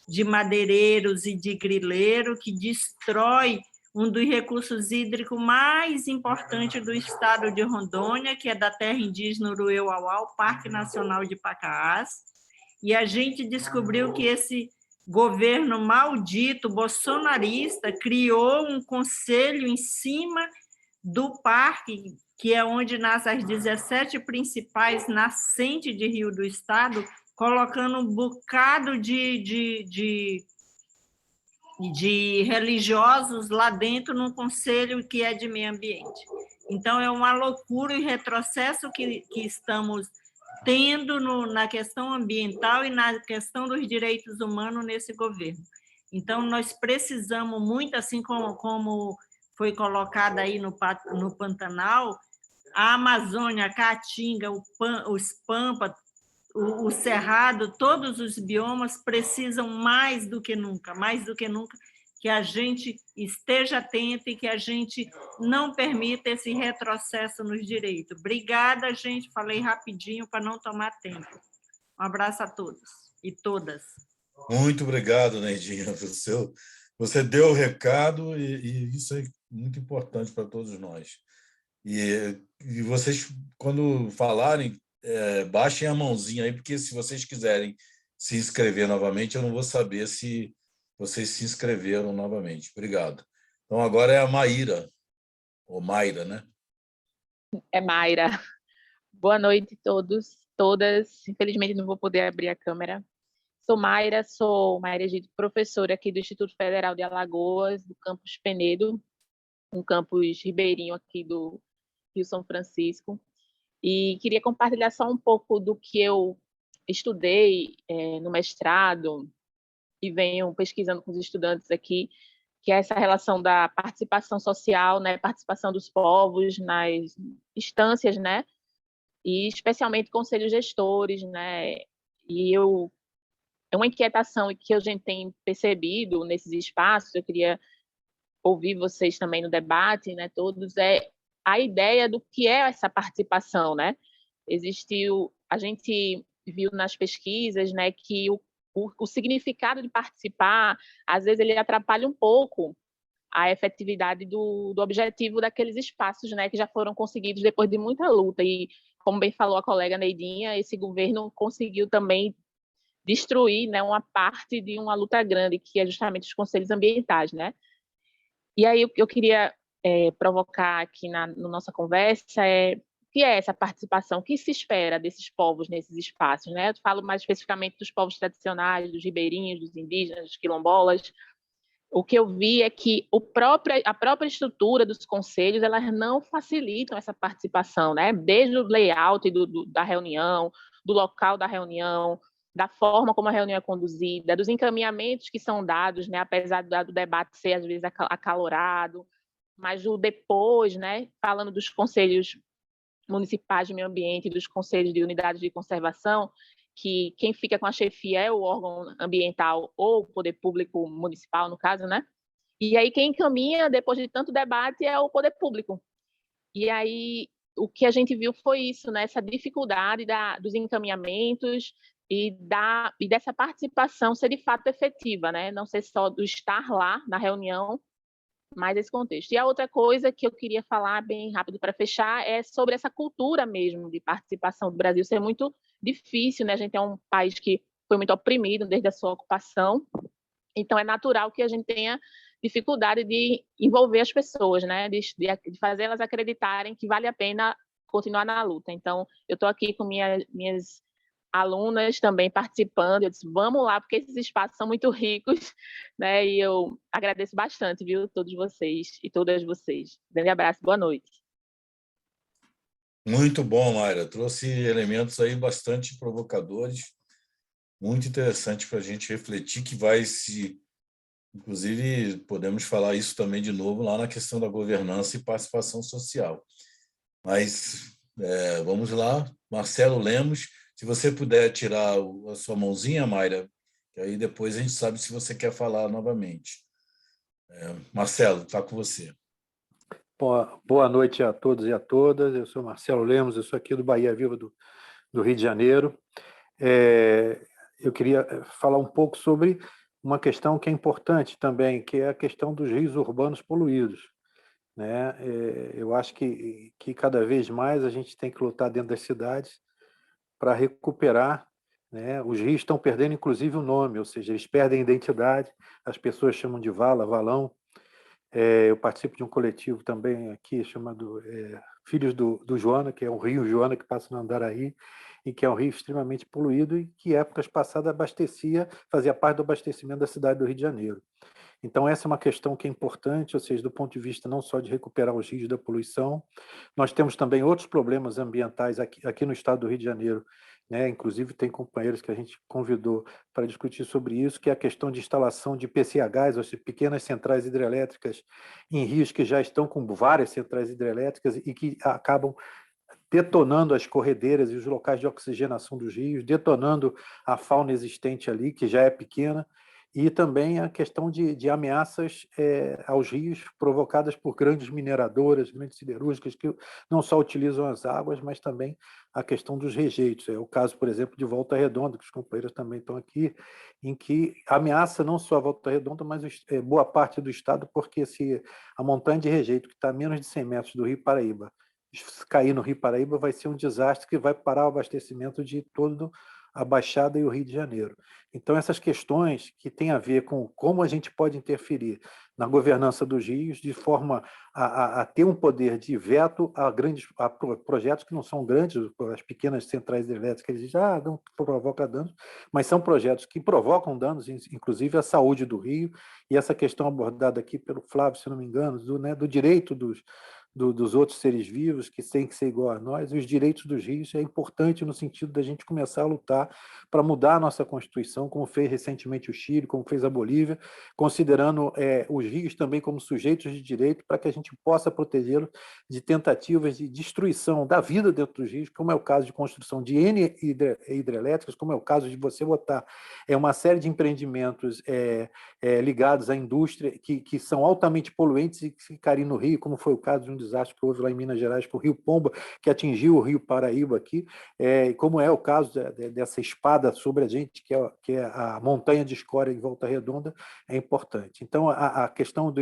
de madeireiros e de grileiros, que destrói um dos recursos hídricos mais importantes do estado de Rondônia, que é da terra indígena Urueuauau, Parque Nacional de Pacaás, e a gente descobriu que esse governo maldito, bolsonarista, criou um conselho em cima do parque, que é onde nascem as 17 principais nascentes de rio do estado, colocando um bocado de religiosos lá dentro, num conselho que é de meio ambiente. Então, é uma loucura e retrocesso que estamos tendo na questão ambiental e na questão dos direitos humanos nesse governo. Então, nós precisamos muito, assim como foi colocado aí no Pantanal, a Amazônia, a Caatinga, os Pampas, o Cerrado, todos os biomas precisam mais do que nunca que a gente esteja atento e que a gente não permita esse retrocesso nos direitos. Obrigada, gente. Falei rapidinho para não tomar tempo. Um abraço a todos e todas. Muito obrigado, Neidinha. Você deu o recado e isso é muito importante para todos nós. E vocês, quando falarem, baixem a mãozinha aí, porque se vocês quiserem se inscrever novamente, eu não vou saber se vocês se inscreveram novamente. Obrigado. Então, agora é a Maíra, ou Mayra, né? É Mayra. Boa noite a todos, todas. Infelizmente, não vou poder abrir a câmera. Sou Mayra Egito, professora aqui do Instituto Federal de Alagoas, do campus Penedo, um campus ribeirinho aqui do Rio São Francisco. E queria compartilhar só um pouco do que eu estudei no mestrado e venho pesquisando com os estudantes aqui, que é essa relação da participação social, né, participação dos povos nas instâncias, né, e especialmente conselhos gestores, né, e é uma inquietação que a gente tem percebido nesses espaços, eu queria ouvir vocês também no debate, né, todos, é a ideia do que é essa participação, né, a gente viu nas pesquisas, né, que o significado de participar, às vezes ele atrapalha um pouco a efetividade do objetivo daqueles espaços, né, que já foram conseguidos depois de muita luta. E, como bem falou a colega Neidinha, esse governo conseguiu também destruir, né, uma parte de uma luta grande, que é justamente os conselhos ambientais, né? E aí eu queria provocar aqui na nossa conversa o que é essa participação, o que se espera desses povos nesses espaços, né? Eu falo mais especificamente dos povos tradicionais, dos ribeirinhos, dos indígenas, dos quilombolas. O que eu vi é que a própria estrutura dos conselhos, elas não facilitam essa participação, né? Desde o layout da reunião, do local da reunião, da forma como a reunião é conduzida, dos encaminhamentos que são dados, né? Apesar do debate ser, às vezes, acalorado, mas o depois, né? Falando dos conselhos municipais de meio ambiente, dos conselhos de unidades de conservação, que quem fica com a chefia é o órgão ambiental ou o poder público municipal, no caso, né? E aí quem encaminha, depois de tanto debate, é o poder público. E aí o que a gente viu foi isso, né? Essa dificuldade dos encaminhamentos e dessa participação ser de fato efetiva, né? Não ser só do estar lá na reunião, mais esse contexto. E a outra coisa que eu queria falar bem rápido para fechar é sobre essa cultura mesmo de participação do Brasil ser muito difícil, né? A gente é um país que foi muito oprimido desde a sua ocupação, então é natural que a gente tenha dificuldade de envolver as pessoas, né? De fazer elas acreditarem que vale a pena continuar na luta. Então, eu estou aqui com minhas alunas também participando, eu disse, vamos lá, porque esses espaços são muito ricos, né? E eu agradeço bastante, viu, todos vocês e todas vocês. Grande abraço, boa noite. Muito bom, Mayra. Trouxe elementos aí bastante provocadores, muito interessante para a gente refletir, que vai se... Inclusive, podemos falar isso também de novo lá na questão da governança e participação social. Mas vamos lá, Marcelo Lemos, se você puder tirar a sua mãozinha, Mayra, que aí depois a gente sabe se você quer falar novamente. Marcelo, está com você. Boa noite a todos e a todas. Eu sou Marcelo Lemos, eu sou aqui do Bahia Viva do Rio de Janeiro. Eu queria falar um pouco sobre uma questão que é importante também, que é a questão dos rios urbanos poluídos, né? Eu acho que cada vez mais a gente tem que lutar dentro das cidades para recuperar, né? Os rios estão perdendo, inclusive, o nome, ou seja, eles perdem a identidade, as pessoas chamam de vala, valão. Eu participo de um coletivo também aqui chamado Filhos do Joana, que é um rio Joana que passa no Andaraí, e que é um rio extremamente poluído e que, épocas passadas, fazia parte do abastecimento da cidade do Rio de Janeiro. Então, essa é uma questão que é importante, ou seja, do ponto de vista não só de recuperar os rios da poluição, nós temos também outros problemas ambientais aqui no estado do Rio de Janeiro, né? Inclusive tem companheiros que a gente convidou para discutir sobre isso, que é a questão de instalação de PCHs, ou seja, pequenas centrais hidrelétricas em rios que já estão com várias centrais hidrelétricas e que acabam detonando as corredeiras e os locais de oxigenação dos rios, detonando a fauna existente ali, que já é pequena, e também a questão de ameaças aos rios provocadas por grandes mineradoras, grandes siderúrgicas, que não só utilizam as águas, mas também a questão dos rejeitos. É o caso, por exemplo, de Volta Redonda, que os companheiros também estão aqui, em que ameaça não só a Volta Redonda, mas boa parte do estado, porque se a montanha de rejeito, que está a menos de 100 metros do Rio Paraíba, se cair no Rio Paraíba, vai ser um desastre que vai parar o abastecimento de todo a Baixada e o Rio de Janeiro. Então, essas questões que têm a ver com como a gente pode interferir na governança dos rios, de forma a ter um poder de veto a projetos que não são grandes, as pequenas centrais elétricas, eles dizem, não provoca danos, mas são projetos que provocam danos, inclusive à saúde do rio, e essa questão abordada aqui pelo Flávio, se não me engano, do direito dos outros seres vivos, que têm que ser igual a nós, e os direitos dos rios é importante no sentido da gente começar a lutar para mudar a nossa Constituição, como fez recentemente o Chile, como fez a Bolívia, considerando os rios também como sujeitos de direito, para que a gente possa protegê-los de tentativas de destruição da vida dentro dos rios, como é o caso de construção de N hidrelétricas, como é o caso de você botar uma série de empreendimentos ligados à indústria que são altamente poluentes e que ficarem no rio, como foi o caso de um desastre que houve lá em Minas Gerais com o Rio Pomba, que atingiu o Rio Paraíba aqui, como é o caso dessa espada sobre a gente, que é a montanha de escória em Volta Redonda, é importante. Então, a questão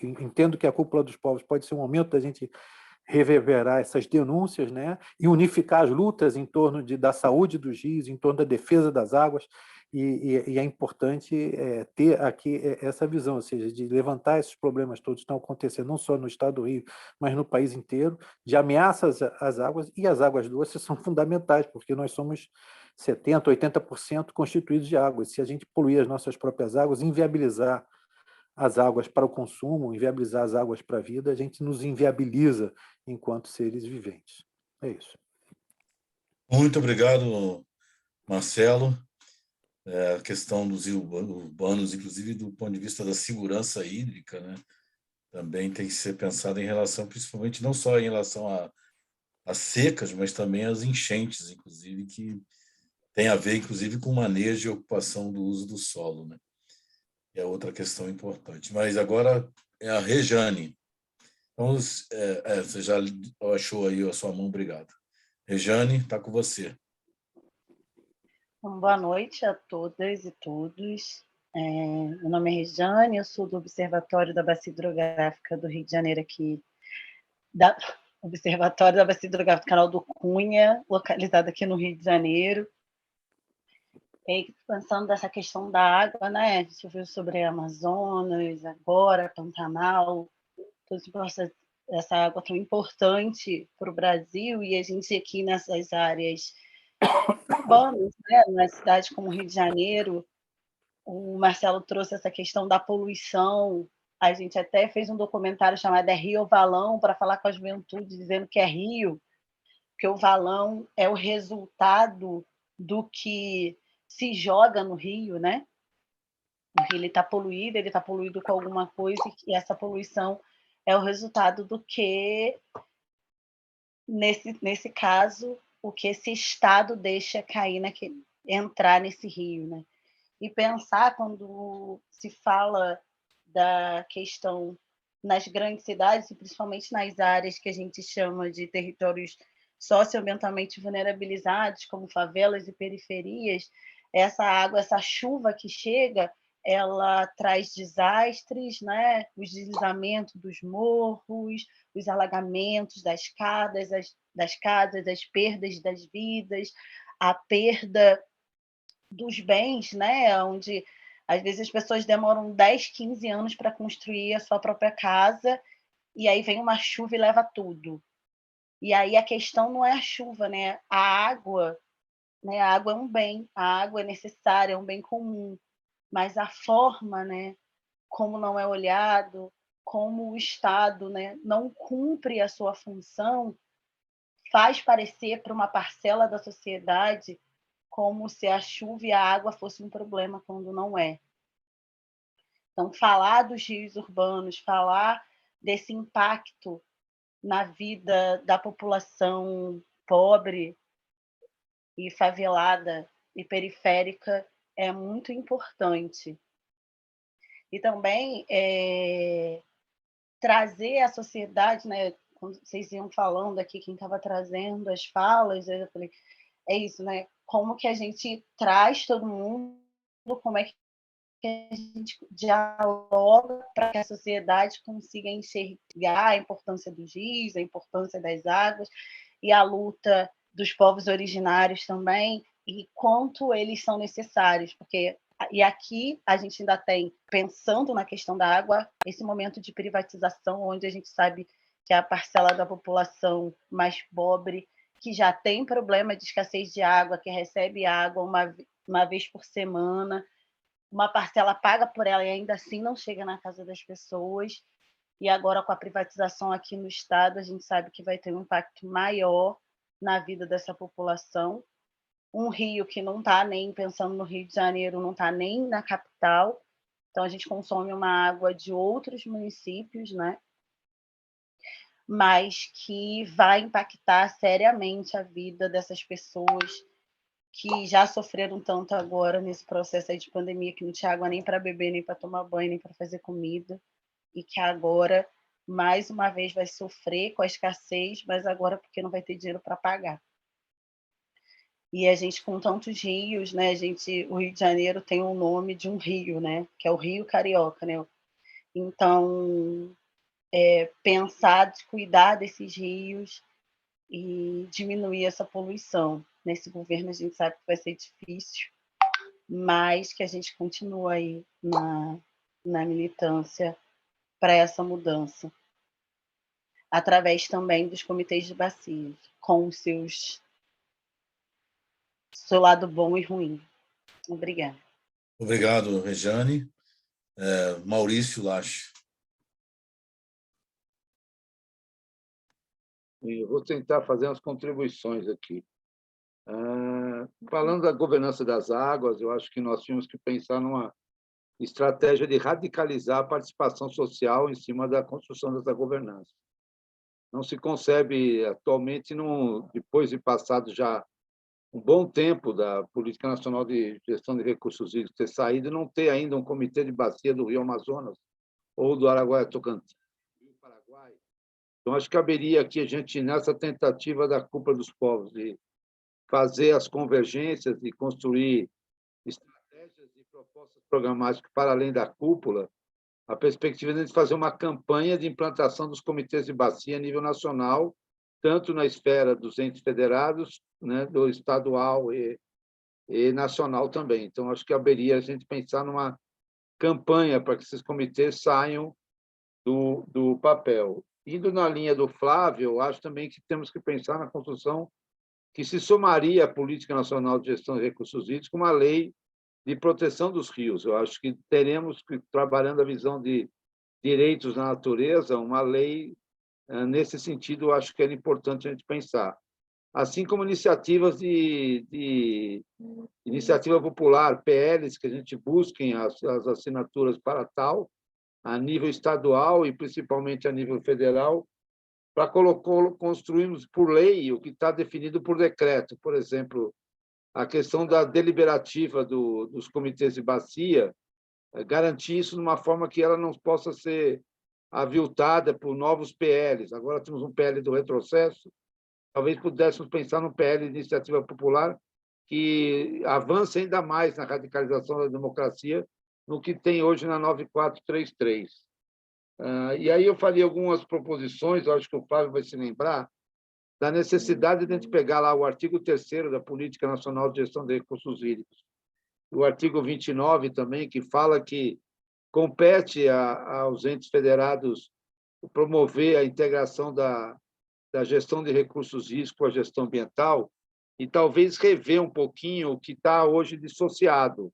entendo que a Cúpula dos Povos pode ser um momento da gente reverberar essas denúncias, né, e unificar as lutas em torno da saúde dos rios, em torno da defesa das águas, e é importante ter aqui essa visão, ou seja, de levantar esses problemas todos que estão acontecendo, não só no estado do Rio, mas no país inteiro, de ameaças às águas, e as águas doces são fundamentais, porque nós somos 70%, 80% constituídos de água. Se a gente poluir as nossas próprias águas, inviabilizar as águas para o consumo, inviabilizar as águas para a vida, a gente nos inviabiliza enquanto seres viventes. É isso. Muito obrigado, Marcelo. A questão dos rios urbanos, inclusive do ponto de vista da segurança hídrica, né, também tem que ser pensada em relação, principalmente, não só em relação às secas, mas também às enchentes, inclusive, que tem a ver, inclusive, com o manejo e ocupação do uso do solo, né? É outra questão importante. Mas agora é a Rejane. Então, você já achou aí a sua mão, obrigado. Rejane, está com você. Boa noite a todas e todos. Meu nome é Rejane, eu sou do Observatório da Bacia Hidrográfica do Rio de Janeiro, aqui, Observatório da Bacia Hidrográfica do Canal do Cunha, localizado aqui no Rio de Janeiro. E pensando nessa questão da água, né? A gente ouviu sobre Amazonas, agora, Pantanal, essa água tão importante para o Brasil, e a gente aqui nessas áreas urbanas, né? Na cidade como Rio de Janeiro, o Marcelo trouxe essa questão da poluição. A gente até fez um documentário chamado Rio ou Valão, para falar com a juventude, dizendo que é rio, porque o valão é o resultado do que se joga no rio, né? O rio está poluído com alguma coisa, e essa poluição é o resultado do que, nesse caso, o que esse estado deixa cair, entrar nesse rio, né? E pensar, quando se fala da questão nas grandes cidades, e principalmente nas áreas que a gente chama de territórios socioambientalmente vulnerabilizados, como favelas e periferias, essa água, essa chuva que chega, ela traz desastres, né? Os deslizamentos dos morros, os alagamentos das casas, as perdas das vidas, a perda dos bens, né? Onde às vezes as pessoas demoram 10, 15 anos para construir a sua própria casa, e aí vem uma chuva e leva tudo. E aí a questão não é a chuva, né? A água, né? A água é um bem, a água é necessária, é um bem comum, mas a forma, né? Como não é olhado, como o Estado, né? Não cumpre a sua função, faz parecer para uma parcela da sociedade como se a chuva e a água fossem um problema, quando não é. Então, falar dos rios urbanos, falar desse impacto na vida da população pobre e favelada e periférica é muito importante. E também trazer a sociedade, né? Quando vocês iam falando aqui, quem estava trazendo as falas, eu falei, é isso, né? Como que a gente traz todo mundo, como é que a gente dialoga para que a sociedade consiga enxergar a importância dos rios, a importância das águas e a luta dos povos originários também, e quanto eles são necessários, porque e aqui a gente ainda tem, pensando na questão da água, esse momento de privatização, onde a gente sabe que a parcela da população mais pobre, que já tem problema de escassez de água, que recebe água uma vez por semana, uma parcela paga por ela e ainda assim não chega na casa das pessoas. E agora, com a privatização aqui no Estado, a gente sabe que vai ter um impacto maior na vida dessa população. Um rio que não está nem, pensando no Rio de Janeiro, não está nem na capital. Então, a gente consome uma água de outros municípios, né? Mas que vai impactar seriamente a vida dessas pessoas que já sofreram tanto agora nesse processo aí de pandemia, que não tinha água nem para beber, nem para tomar banho, nem para fazer comida, e que agora, mais uma vez, vai sofrer com a escassez, mas agora porque não vai ter dinheiro para pagar. E a gente, com tantos rios, né, o Rio de Janeiro tem o nome de um rio, né, que é o Rio Carioca, né? Então, pensar, cuidar desses rios e diminuir essa poluição. Nesse governo a gente sabe que vai ser difícil, mas que a gente continua aí na militância para essa mudança, através também dos comitês de bacias, com o seu lado bom e ruim. Obrigada. Obrigado, Rejane. Maurício Lache. Eu vou tentar fazer umas contribuições aqui. Falando da governança das águas, eu acho que nós tínhamos que pensar numa estratégia de radicalizar a participação social em cima da construção dessa governança. Não se concebe atualmente, depois de passado já um bom tempo da Política Nacional de Gestão de Recursos Hídricos ter saído, não ter ainda um comitê de bacia do Rio Amazonas ou do Araguaia-Tocantins, Rio Paraguai. Então, acho que caberia aqui a gente, nessa tentativa da Cúpula dos Povos, de fazer as convergências e construir estratégias e propostas programáticas para além da cúpula, a perspectiva de fazer uma campanha de implantação dos comitês de bacia a nível nacional, tanto na esfera dos entes federados, né, do estadual e nacional também. Então, acho que caberia a gente pensar numa campanha para que esses comitês saiam do papel. Indo na linha do Flávio, eu acho também que temos que pensar na construção que se somaria à Política Nacional de Gestão de Recursos Hídricos com uma lei de proteção dos rios. Eu acho que teremos que, trabalhando a visão de direitos na natureza, uma lei nesse sentido, eu acho que era importante a gente pensar. Assim como iniciativas de iniciativa popular, PLs, que a gente busquem as assinaturas para tal, a nível estadual e principalmente a nível federal, para construirmos por lei o que está definido por decreto. Por exemplo, a questão da deliberativa dos comitês de bacia, garantir isso de uma forma que ela não possa ser aviltada por novos PLs. Agora temos um PL do retrocesso, talvez pudéssemos pensar num PL de iniciativa popular que avance ainda mais na radicalização da democracia no que tem hoje na 9433. E aí eu faria algumas proposições, eu acho que o Flávio vai se lembrar, da necessidade de a gente pegar lá o artigo 3º da Política Nacional de Gestão de Recursos Hídricos, o artigo 29 também, que fala que compete aos entes federados promover a integração da gestão de recursos hídricos com a gestão ambiental e talvez rever um pouquinho o que está hoje dissociado.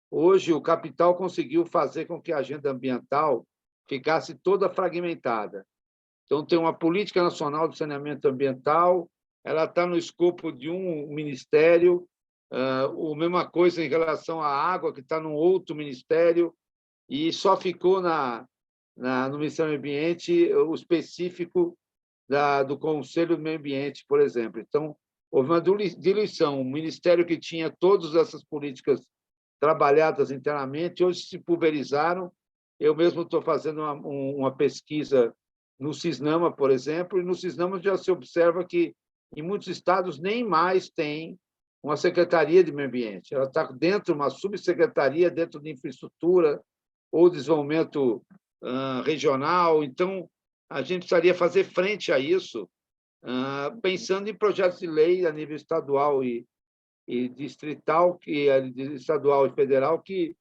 Hoje, o capital conseguiu fazer com que a agenda ambiental ficasse toda fragmentada. Então, tem uma Política Nacional de Saneamento Ambiental, ela está no escopo de um ministério, a mesma coisa em relação à água, que está num outro ministério, e só ficou no Ministério do Ambiente o específico do Conselho do Meio Ambiente, por exemplo. Então, houve uma diluição. Um ministério que tinha todas essas políticas trabalhadas internamente, hoje se pulverizaram Eu mesmo estou fazendo uma pesquisa no Cisnama, por exemplo, e no Cisnama já se observa que, em muitos estados, nem mais tem uma secretaria de meio ambiente. Ela está dentro de uma subsecretaria, dentro de infraestrutura ou desenvolvimento regional. Então, a gente precisaria fazer frente a isso, pensando em projetos de lei a nível estadual e distrital, estadual e federal, que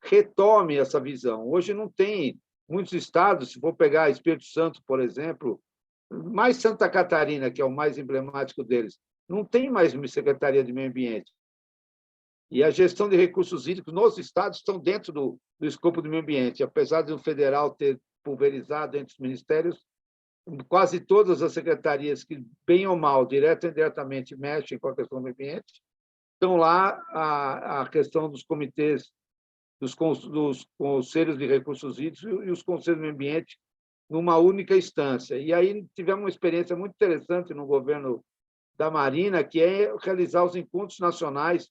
retome essa visão. Hoje não tem muitos estados, se for pegar Espírito Santo, por exemplo, mais Santa Catarina, que é o mais emblemático deles, não tem mais uma secretaria de meio ambiente. E a gestão de recursos hídricos nos estados estão dentro do escopo do meio ambiente. Apesar de o federal ter pulverizado entre os ministérios, quase todas as secretarias que, bem ou mal, direto ou indiretamente, mexem com a questão do meio ambiente, estão lá a questão dos comitês, dos conselhos de recursos hídricos e os conselhos do meio ambiente numa única instância. E aí tivemos uma experiência muito interessante no governo da Marina, que é realizar os encontros nacionais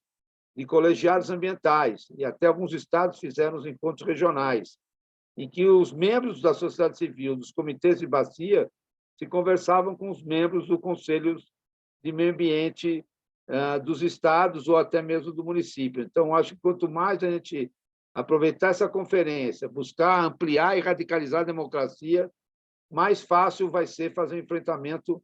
de colegiados ambientais, e até alguns estados fizeram os encontros regionais, em que os membros da sociedade civil, dos comitês de bacia, se conversavam com os membros do Conselho de Meio Ambiente dos estados ou até mesmo do município. Então, acho que quanto mais a gente aproveitar essa conferência, buscar ampliar e radicalizar a democracia, mais fácil vai ser fazer um enfrentamento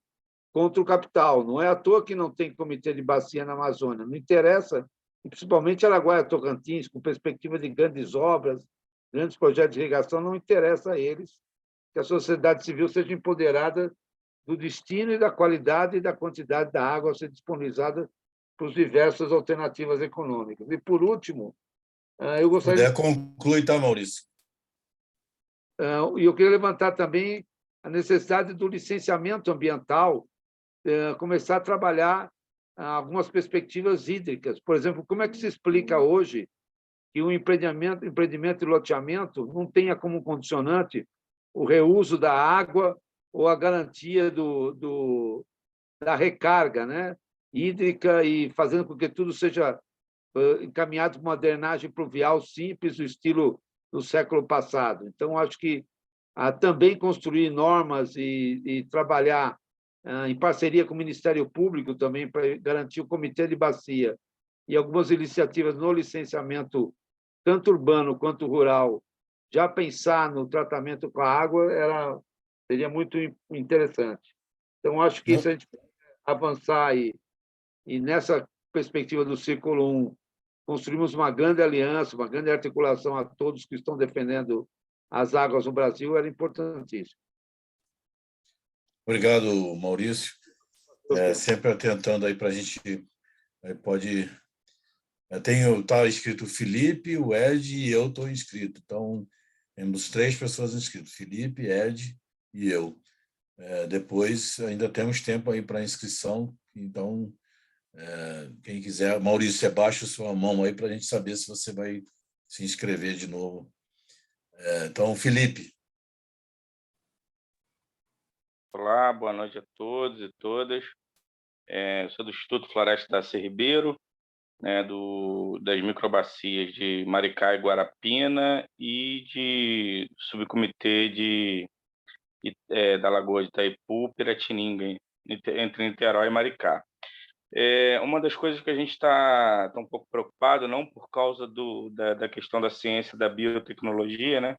contra o capital. Não é à toa que não tem comitê de bacia na Amazônia. Não interessa, e principalmente Araguaia-Tocantins, com perspectiva de grandes obras, grandes projetos de irrigação, não interessa a eles que a sociedade civil seja empoderada do destino e da qualidade e da quantidade da água a ser disponibilizada para as diversas alternativas econômicas. E, por último, eu gostaria... Conclui, tá, Maurício? E eu queria levantar também a necessidade do licenciamento ambiental, começar a trabalhar algumas perspectivas hídricas. Por exemplo, como é que se explica hoje que um empreendimento e loteamento não tenha como condicionante o reuso da água ou a garantia da recarga, né, hídrica, e fazendo com que tudo seja encaminhado para uma drenagem pluvial simples, do estilo do século passado. Então, acho que também construir normas e trabalhar em parceria com o Ministério Público também para garantir o comitê de bacia e algumas iniciativas no licenciamento, tanto urbano quanto rural, já pensar no tratamento com a água seria muito interessante. Então, acho que se a gente avançar e nessa perspectiva do ciclo 1, construímos uma grande aliança, uma grande articulação a todos que estão defendendo as águas no Brasil, era importantíssimo. Obrigado, Maurício. Sempre atentando aí para a gente... pode... Está escrito Felipe, o Ed e eu estou inscrito. Então, temos 3 pessoas inscritas, Felipe, Ed e eu. Depois, ainda temos tempo aí para inscrição, então, quem quiser, Maurício, você baixa a sua mão aí para a gente saber se você vai se inscrever de novo. Então, Felipe. Olá, boa noite a todos e todas. Sou do Instituto Floresta da C. Ribeiro, das microbacias de Maricá e Guarapina e de subcomitê da Lagoa de Itaipu, Piratininga, entre Niterói e Maricá. Uma das coisas que a gente está um pouco preocupado, não por causa da questão da ciência, da biotecnologia, né?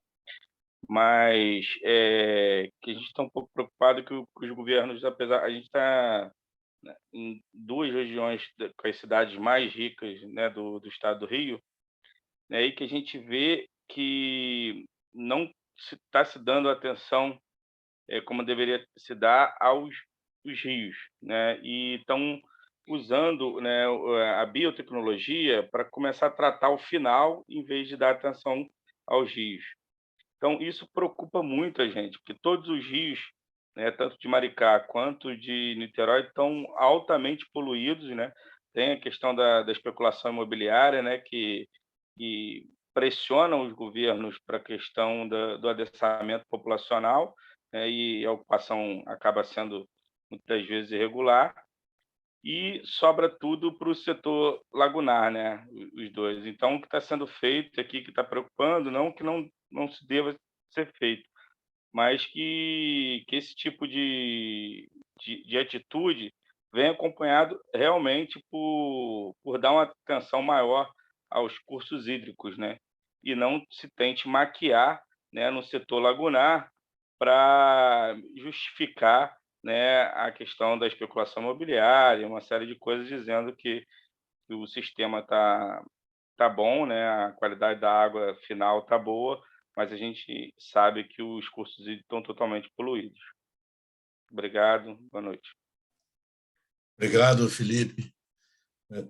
Mas que a gente está um pouco preocupado que os governos, apesar... A gente está em 2 regiões com as cidades mais ricas, né, do estado do Rio, e que a gente vê que não está se dando atenção como deveria se dar aos rios, né, e estão usando, né, a biotecnologia para começar a tratar o final em vez de dar atenção aos rios. Então, isso preocupa muito a gente, porque todos os rios, né, tanto de Maricá quanto de Niterói, estão altamente poluídos, né? Tem a questão da especulação imobiliária, né, que pressionam os governos para a questão do adensamento populacional, né, e a ocupação acaba sendo muitas vezes irregular. e sobra tudo para o setor lagunar, né? Os dois. Então, o que está sendo feito aqui, que está preocupando, não que não se deva ser feito, mas que esse tipo de atitude vem acompanhado realmente por dar uma atenção maior aos cursos hídricos, né? E não se tente maquiar, né, no setor lagunar para justificar, né, a questão da especulação imobiliária, uma série de coisas dizendo que o sistema tá bom, né, a qualidade da água final tá boa, mas a gente sabe que os cursos hídricos estão totalmente poluídos. Obrigado, boa noite. Obrigado, Felipe.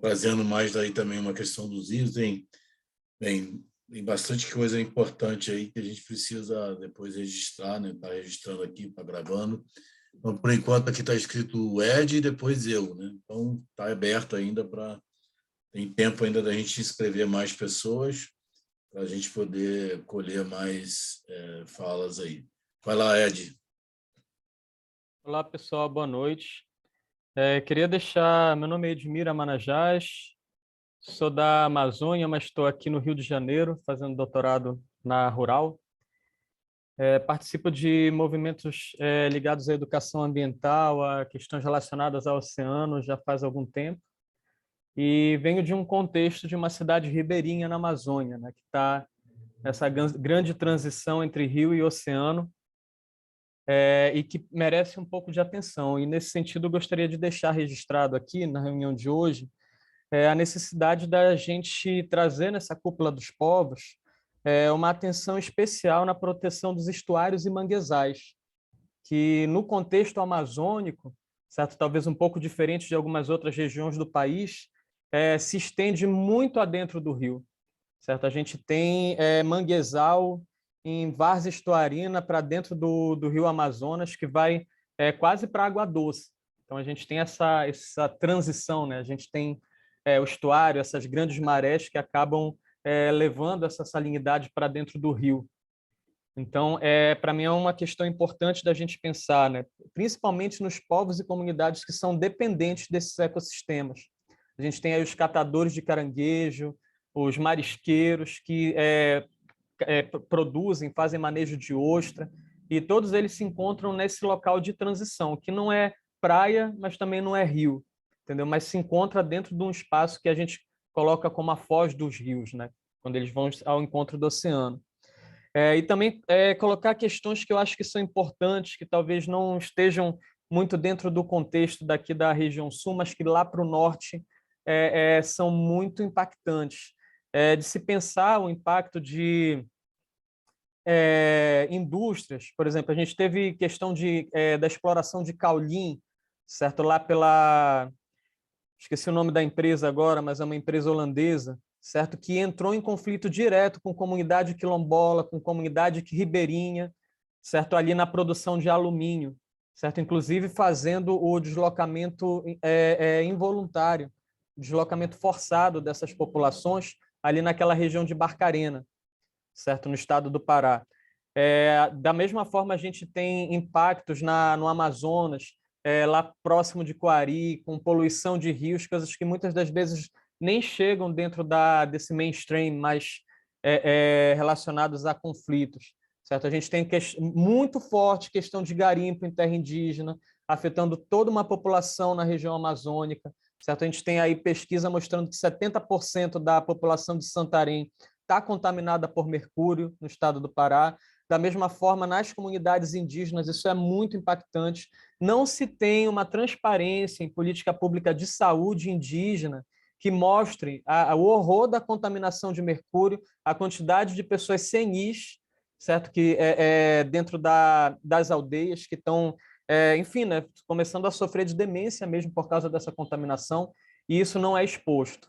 Trazendo mais daí também uma questão dos itens. Tem bastante coisa importante aí que a gente precisa depois registrar, né? Está registrando aqui, está gravando. Então, por enquanto, aqui está escrito o Ed e depois eu, né? Então, está aberto ainda para... Tem tempo ainda da gente inscrever mais pessoas para a gente poder colher mais falas aí. Vai lá, Ed. Olá, pessoal, boa noite. Queria deixar... Meu nome é Edmira Manajás, sou da Amazônia, mas estou aqui no Rio de Janeiro, fazendo doutorado na Rural. Participo de movimentos ligados à educação ambiental, a questões relacionadas ao oceano já faz algum tempo. E venho de um contexto de uma cidade ribeirinha na Amazônia, né, que está nessa grande transição entre rio e oceano, e que merece um pouco de atenção. E, nesse sentido, eu gostaria de deixar registrado aqui, na reunião de hoje, a necessidade da gente trazer nessa cúpula dos povos uma atenção especial na proteção dos estuários e manguezais, que, no contexto amazônico, certo? Talvez um pouco diferente de algumas outras regiões do país, se estende muito adentro do rio, certo? A gente tem manguezal em várzea estuarina para dentro do rio Amazonas, que vai quase para água doce. Então, a gente tem essa transição, né? A gente tem o estuário, essas grandes marés que acabam levando essa salinidade para dentro do rio. Então, para mim, é uma questão importante da gente pensar, né? Principalmente nos povos e comunidades que são dependentes desses ecossistemas. A gente tem aí os catadores de caranguejo, os marisqueiros que produzem, fazem manejo de ostra, e todos eles se encontram nesse local de transição, que não é praia, mas também não é rio, entendeu? Mas se encontra dentro de um espaço que a gente coloca como a foz dos rios, né? Quando eles vão ao encontro do oceano. E também colocar questões que eu acho que são importantes, que talvez não estejam muito dentro do contexto daqui da região sul, mas que lá para o norte são muito impactantes. De se pensar o impacto de indústrias, por exemplo, a gente teve questão da exploração de caulim, certo? Lá pela... Esqueci o nome da empresa agora, mas é uma empresa holandesa, certo? Que entrou em conflito direto com comunidade quilombola, com comunidade ribeirinha, certo? Ali na produção de alumínio, certo? Inclusive fazendo o deslocamento involuntário, deslocamento forçado dessas populações ali naquela região de Barcarena, certo? No estado do Pará. Da mesma forma, a gente tem impactos no Amazonas, lá próximo de Coari, com poluição de rios, coisas que muitas das vezes nem chegam dentro desse mainstream, mas relacionados a conflitos, certo? A gente tem muito forte questão de garimpo em terra indígena, afetando toda uma população na região amazônica, certo? A gente tem aí pesquisa mostrando que 70% da população de Santarém está contaminada por mercúrio no estado do Pará. Da mesma forma, nas comunidades indígenas, isso é muito impactante. Não se tem uma transparência em política pública de saúde indígena que mostre o horror da contaminação de mercúrio, a quantidade de pessoas senis, certo? Que dentro das aldeias que estão, enfim, né, começando a sofrer de demência mesmo por causa dessa contaminação, e isso não é exposto.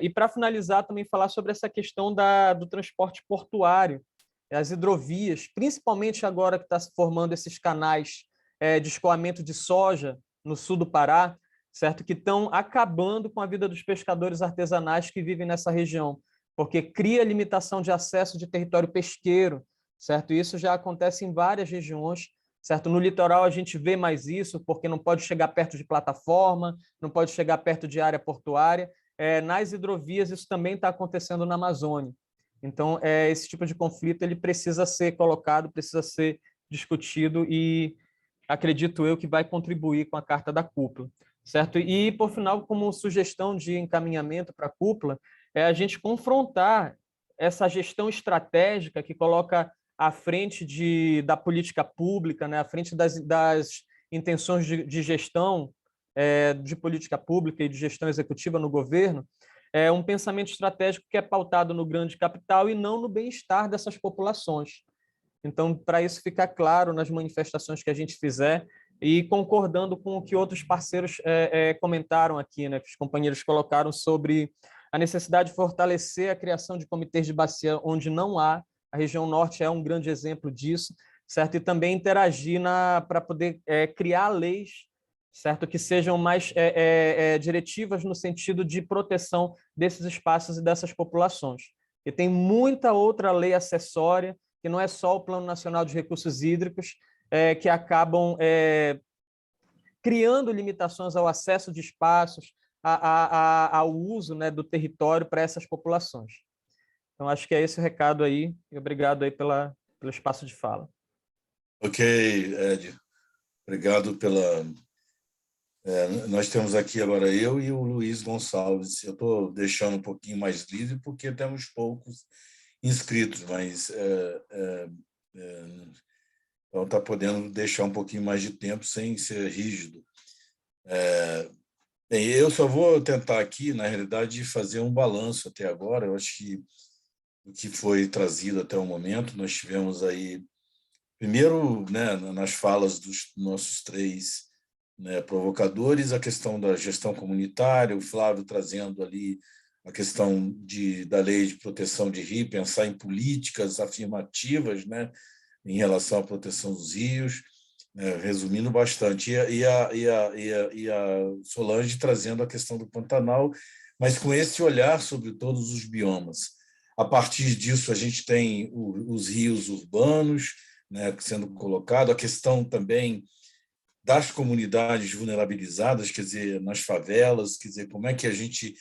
E para finalizar, também falar sobre essa questão do transporte portuário, as hidrovias, principalmente agora que está se formando esses canais de escoamento de soja no sul do Pará, certo? Que estão acabando com a vida dos pescadores artesanais que vivem nessa região, porque cria limitação de acesso de território pesqueiro, certo? Isso já acontece em várias regiões, certo? No litoral a gente vê mais isso, porque não pode chegar perto de plataforma, não pode chegar perto de área portuária. Nas hidrovias isso também está acontecendo na Amazônia. Então, esse tipo de conflito ele precisa ser colocado, precisa ser discutido e acredito eu que vai contribuir com a Carta da Cúpula, certo? E, por final, como sugestão de encaminhamento para a cúpula, é a gente confrontar essa gestão estratégica que coloca à frente da política pública, né, à frente das intenções de gestão de política pública e de gestão executiva no governo, um pensamento estratégico que é pautado no grande capital e não no bem-estar dessas populações. Então, para isso ficar claro nas manifestações que a gente fizer e concordando com o que outros parceiros comentaram aqui, né, que os companheiros colocaram sobre a necessidade de fortalecer a criação de comitês de bacia onde não há. A região norte é um grande exemplo disso, certo? E também interagir para poder criar leis, certo? Que sejam mais diretivas no sentido de proteção desses espaços e dessas populações. E tem muita outra lei acessória, que não é só o Plano Nacional de Recursos Hídricos, que acabam criando limitações ao acesso de espaços, ao uso, né, do território para essas populações. Então, acho que é esse o recado aí, e obrigado aí pelo espaço de fala. Ok, Ed, obrigado pela... nós temos aqui agora eu e o Luiz Gonçalves. Eu estou deixando um pouquinho mais livre porque temos poucos inscritos, mas então está podendo deixar um pouquinho mais de tempo sem ser rígido. Bem, eu só vou tentar aqui, na realidade, fazer um balanço até agora. Eu acho que o que foi trazido até o momento, nós tivemos aí, primeiro, né, nas falas dos nossos três, né, provocadores, a questão da gestão comunitária, o Flávio trazendo ali a questão da lei de proteção de rio, pensar em políticas afirmativas, né, em relação à proteção dos rios, resumindo bastante, e a Solange trazendo a questão do Pantanal, mas com esse olhar sobre todos os biomas. A partir disso, a gente tem os rios urbanos, né, sendo colocado, a questão também das comunidades vulnerabilizadas, quer dizer, nas favelas, quer dizer, como é que a gente...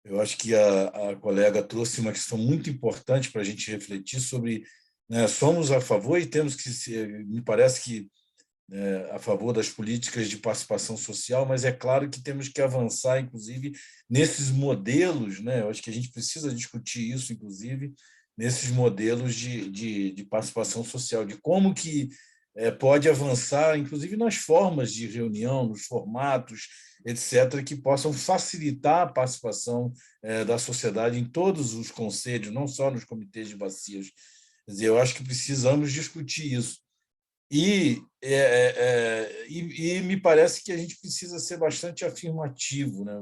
Eu acho que a colega trouxe uma questão muito importante para a gente refletir sobre, né, somos a favor e temos que ser, me parece que a favor das políticas de participação social, mas é claro que temos que avançar, inclusive, nesses modelos, né? Eu acho que a gente precisa discutir isso, inclusive, nesses modelos de participação social, de como que pode avançar, inclusive nas formas de reunião, nos formatos, etc., que possam facilitar a participação da sociedade em todos os conselhos, não só nos comitês de bacias. Quer dizer, eu acho que precisamos discutir isso. E me parece que a gente precisa ser bastante afirmativo, né?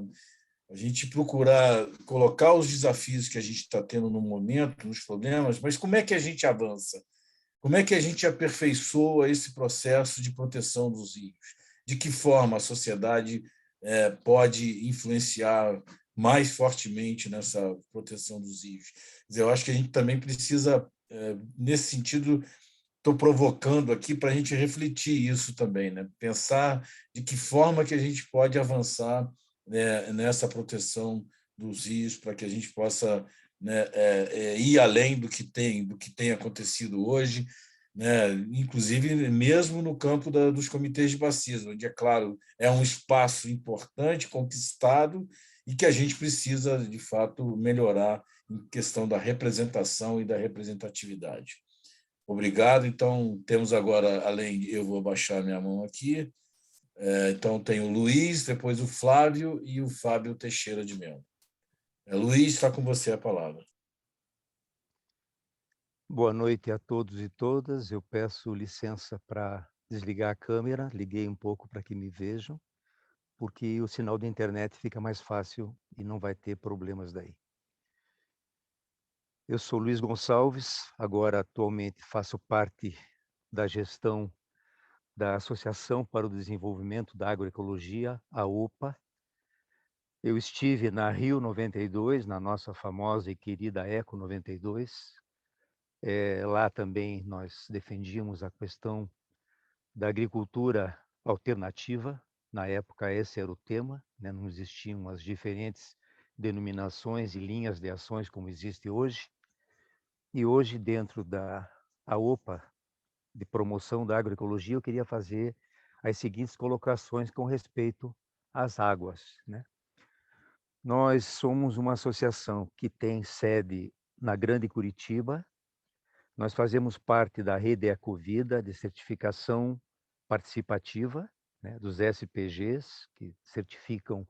A gente procurar colocar os desafios que a gente está tendo no momento, nos problemas, mas como é que a gente avança? Como é que a gente aperfeiçoa esse processo de proteção dos rios? De que forma a sociedade pode influenciar mais fortemente nessa proteção dos rios? Quer dizer, eu acho que a gente também precisa, nesse sentido, estou provocando aqui para a gente refletir isso também, né? Pensar de que forma que a gente pode avançar, né, nessa proteção dos rios para que a gente possa, né, ir além do que tem acontecido hoje, né? Inclusive mesmo no campo dos comitês de bacias, onde, é claro, é um espaço importante, conquistado, e que a gente precisa, de fato, melhorar em questão da representação e da representatividade. Obrigado. Então, temos agora, eu vou baixar minha mão aqui, então tem o Luiz, depois o Flávio e o Fábio Teixeira de Mello. Luiz, está com você a palavra. Boa noite a todos e todas. Eu peço licença para desligar a câmera, liguei um pouco para que me vejam, porque o sinal da internet fica mais fácil e não vai ter problemas daí. Eu sou Luiz Gonçalves, agora atualmente faço parte da gestão da Associação para o Desenvolvimento da Agroecologia, a OPA. Eu estive na Rio 92, na nossa famosa e querida Eco 92. Lá também nós defendíamos a questão da agricultura alternativa. Na época, esse era o tema, né? Não existiam as diferentes denominações e linhas de ações como existe hoje. E hoje, dentro da OPA, de promoção da agroecologia, eu queria fazer as seguintes colocações com respeito às águas, né? Nós somos uma associação que tem sede na Grande Curitiba. Nós fazemos parte da rede Ecovida de certificação participativa, né, dos SPGs, que certificam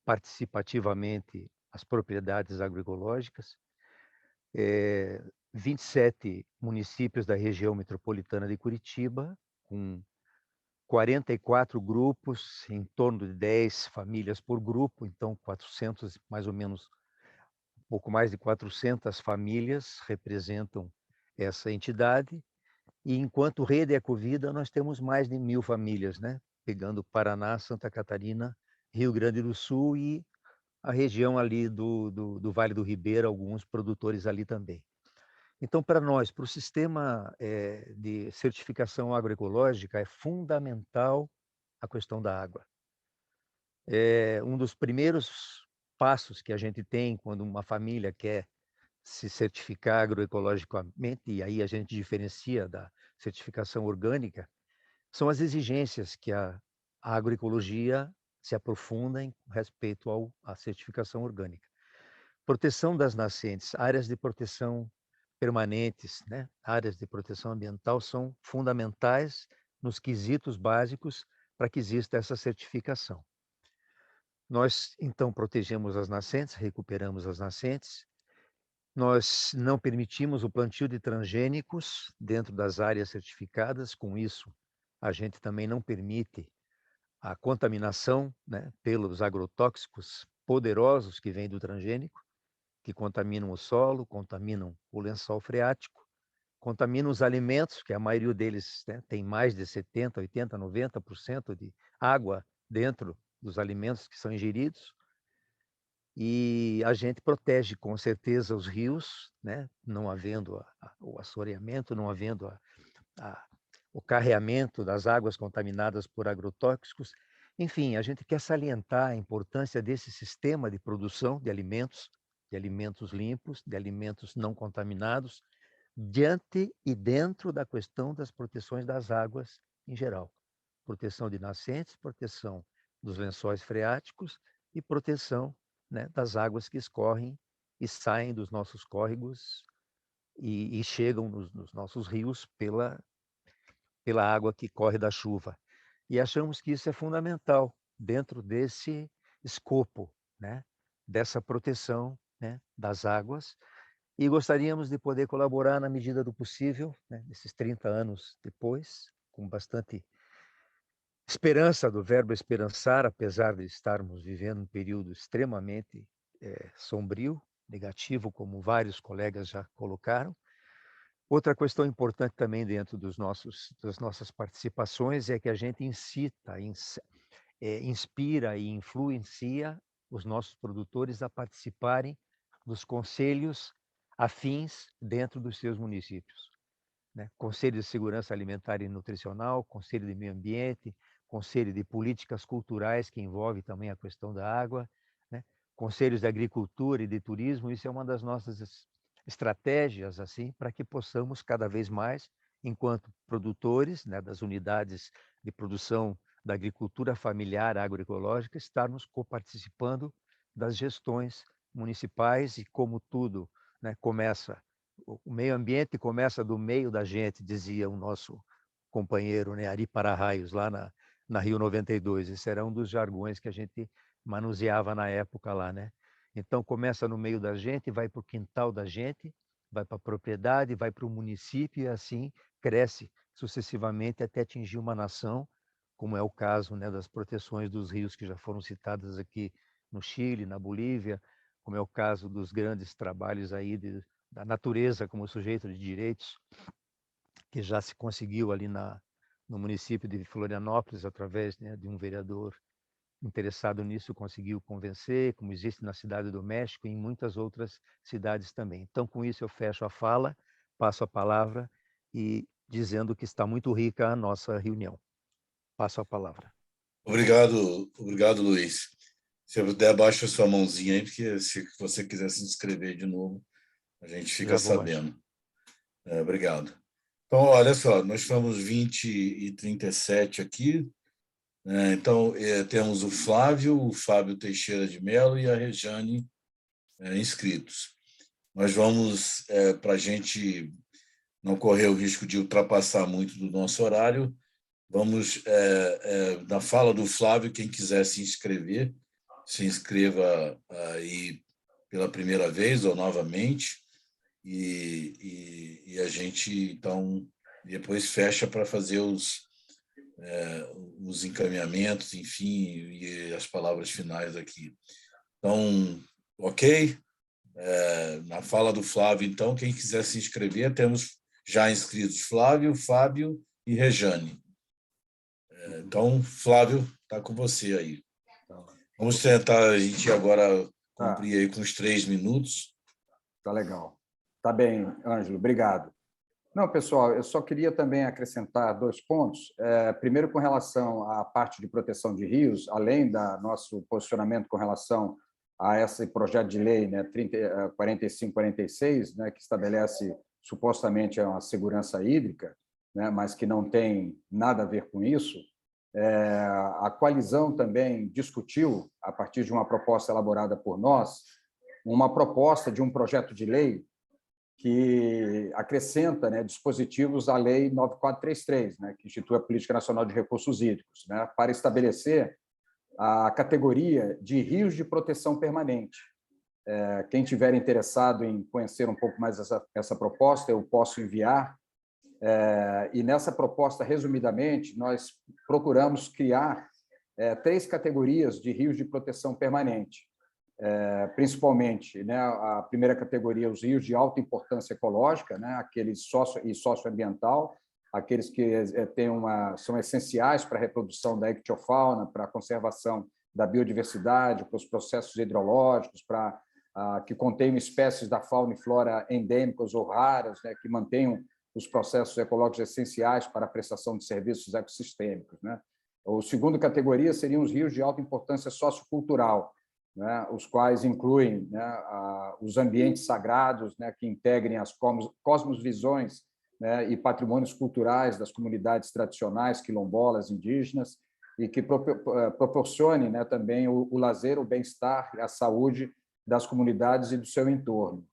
participativamente as propriedades agroecológicas. 27 municípios da região metropolitana de Curitiba, com 44 grupos, em torno de 10 famílias por grupo, então 400, mais ou menos, um pouco mais de 400 famílias representam essa entidade. E enquanto rede Ecovida, nós temos mais de 1.000 famílias, né? Pegando Paraná, Santa Catarina, Rio Grande do Sul e a região ali do Vale do Ribeira, alguns produtores ali também. Então, para nós, para o sistema de certificação agroecológica, é fundamental a questão da água. Um dos primeiros passos que a gente tem quando uma família quer se certificar agroecologicamente, e aí a gente diferencia da certificação orgânica, são as exigências que a agroecologia se aprofunda em respeito à certificação orgânica. Proteção das nascentes, áreas de proteção permanentes, né? Áreas de proteção ambiental são fundamentais nos quesitos básicos para que exista essa certificação. Nós, então, protegemos as nascentes, recuperamos as nascentes. Nós não permitimos o plantio de transgênicos dentro das áreas certificadas. Com isso, a gente também não permite a contaminação, né, pelos agrotóxicos poderosos que vêm do transgênico, que contaminam o solo, contaminam o lençol freático, contaminam os alimentos, que a maioria deles, né, tem mais de 70%, 80%, 90% de água dentro dos alimentos que são ingeridos. E a gente protege, com certeza, os rios, né, não havendo o assoreamento, não havendo o carreamento das águas contaminadas por agrotóxicos. Enfim, a gente quer salientar a importância desse sistema de produção de alimentos limpos, de alimentos não contaminados, diante e dentro da questão das proteções das águas em geral. Proteção de nascentes, proteção dos lençóis freáticos e proteção, né, das águas que escorrem e saem dos nossos córregos e chegam nos nossos rios pela água que corre da chuva. E achamos que isso é fundamental dentro desse escopo, né, dessa proteção, né, das águas. E gostaríamos de poder colaborar na medida do possível, né, nesses 30 anos depois, com bastante esperança, do verbo esperançar, apesar de estarmos vivendo um período extremamente sombrio, negativo, como vários colegas já colocaram. Outra questão importante também dentro das nossas participações é que a gente incita, inspira e influencia os nossos produtores a participarem dos conselhos afins dentro dos seus municípios, né? Conselho de Segurança Alimentar e Nutricional, Conselho de Meio Ambiente, Conselho de Políticas Culturais, que envolve também a questão da água, né? Conselhos de Agricultura e de Turismo. Isso é uma das nossas estratégias, assim, para que possamos cada vez mais, enquanto produtores, né, das unidades de produção da agricultura familiar agroecológica, estarmos coparticipando das gestões municipais. E como tudo, né, começa, o meio ambiente começa do meio da gente, dizia o nosso companheiro, né, Ari Para-Raios, lá na Rio 92. Esse era um dos jargões que a gente manuseava na época lá, né? Então, começa no meio da gente, vai para o quintal da gente, vai para a propriedade, vai para o município e assim cresce sucessivamente até atingir uma nação, como é o caso, né, das proteções dos rios que já foram citadas aqui no Chile, na Bolívia, como é o caso dos grandes trabalhos aí da natureza como sujeito de direitos, que já se conseguiu ali no município de Florianópolis, através, né, de um vereador interessado nisso, conseguiu convencer, como existe na Cidade do México e em muitas outras cidades também. Então, com isso, eu fecho a fala, passo a palavra e dizendo que está muito rica a nossa reunião. passo a palavra. Obrigado, Luiz. Se eu puder, abaixa a sua mãozinha aí, porque se você quiser se inscrever de novo, a gente fica sabendo. Obrigado. Então, olha só, nós estamos 20h37 aqui, né? Então, temos o Fábio Teixeira de Mello e a Rejane inscritos. Nós vamos, para a gente não correr o risco de ultrapassar muito do nosso horário, vamos, na fala do Flávio, quem quiser se inscrever, se inscreva aí pela primeira vez ou novamente, e a gente, então, depois fecha para fazer os encaminhamentos, enfim, e as palavras finais aqui. Então, ok? Na fala do Flávio, então, quem quiser se inscrever, temos já inscritos Flávio, Fábio e Rejane. Então, Flávio, está com você aí. Vamos tentar a gente agora cumprir aí com os 3 minutos. Tá legal. Tá bem, Ângelo, obrigado. Não, pessoal, eu só queria também acrescentar 2 pontos. Primeiro, com relação à parte de proteção de rios, além do nosso posicionamento com relação a esse projeto de lei, né, 4546, né, que estabelece supostamente uma segurança hídrica, né, mas que não tem nada a ver com isso. A coalizão também discutiu, a partir de uma proposta elaborada por nós, uma proposta de um projeto de lei que acrescenta, né, dispositivos à Lei 9433, né, que institui a Política Nacional de Recursos Hídricos, né, para estabelecer a categoria de rios de proteção permanente. Quem tiver interessado em conhecer um pouco mais essa proposta, eu posso enviar. E nessa proposta, resumidamente, nós procuramos criar 3 categorias de rios de proteção permanente. Principalmente, né, a primeira categoria, os rios de alta importância ecológica, né, aqueles socioambiental, aqueles que são essenciais para a reprodução da ictiofauna, para a conservação da biodiversidade, para os processos hidrológicos, que contenham espécies da fauna e flora endêmicas ou raras, né, que mantenham os processos ecológicos essenciais para a prestação de serviços ecossistêmicos, né. A segunda categoria seriam os rios de alta importância sociocultural, né, os quais incluem, né, os ambientes sagrados, né, que integrem as cosmovisões, né, e patrimônios culturais das comunidades tradicionais, quilombolas, indígenas, e que proporcione, né, também o lazer, o bem-estar e a saúde das comunidades e do seu entorno.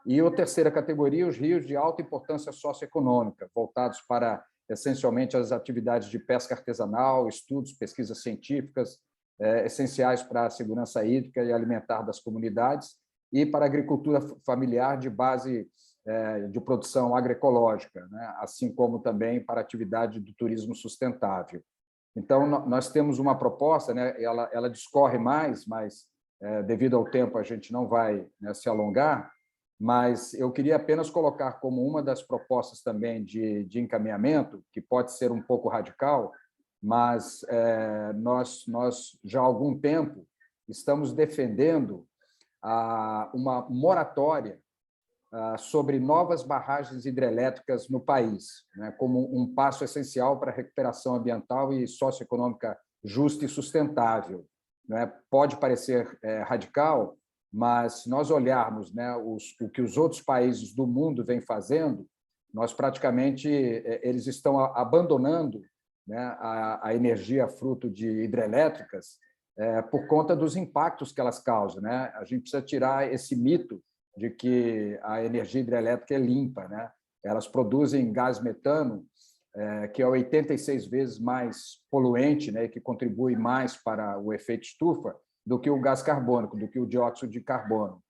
E a terceira categoria, os rios de alta importância socioeconômica, voltados para, essencialmente, as atividades de pesca artesanal, estudos, pesquisas científicas, essenciais para a segurança hídrica e alimentar das comunidades, e para a agricultura familiar de base de produção agroecológica, né? Assim como também para a atividade do turismo sustentável. Então, nós temos uma proposta, né? Ela discorre mais, mas, devido ao tempo, a gente não vai, né, se alongar, mas eu queria apenas colocar como uma das propostas também de encaminhamento, que pode ser um pouco radical, mas nós já há algum tempo estamos defendendo uma moratória sobre novas barragens hidrelétricas no país, né, como um passo essencial para a recuperação ambiental e socioeconômica justa e sustentável, né? Pode parecer radical, mas se nós olharmos, né, o que os outros países do mundo vêm fazendo, nós praticamente eles estão abandonando, né, a energia fruto de hidrelétricas por conta dos impactos que elas causam, né? A gente precisa tirar esse mito de que a energia hidrelétrica é limpa, né? Elas produzem gás metano, que é 86 vezes mais poluente, né, que contribui mais para o efeito estufa do que o gás carbônico, do que o dióxido de carbono.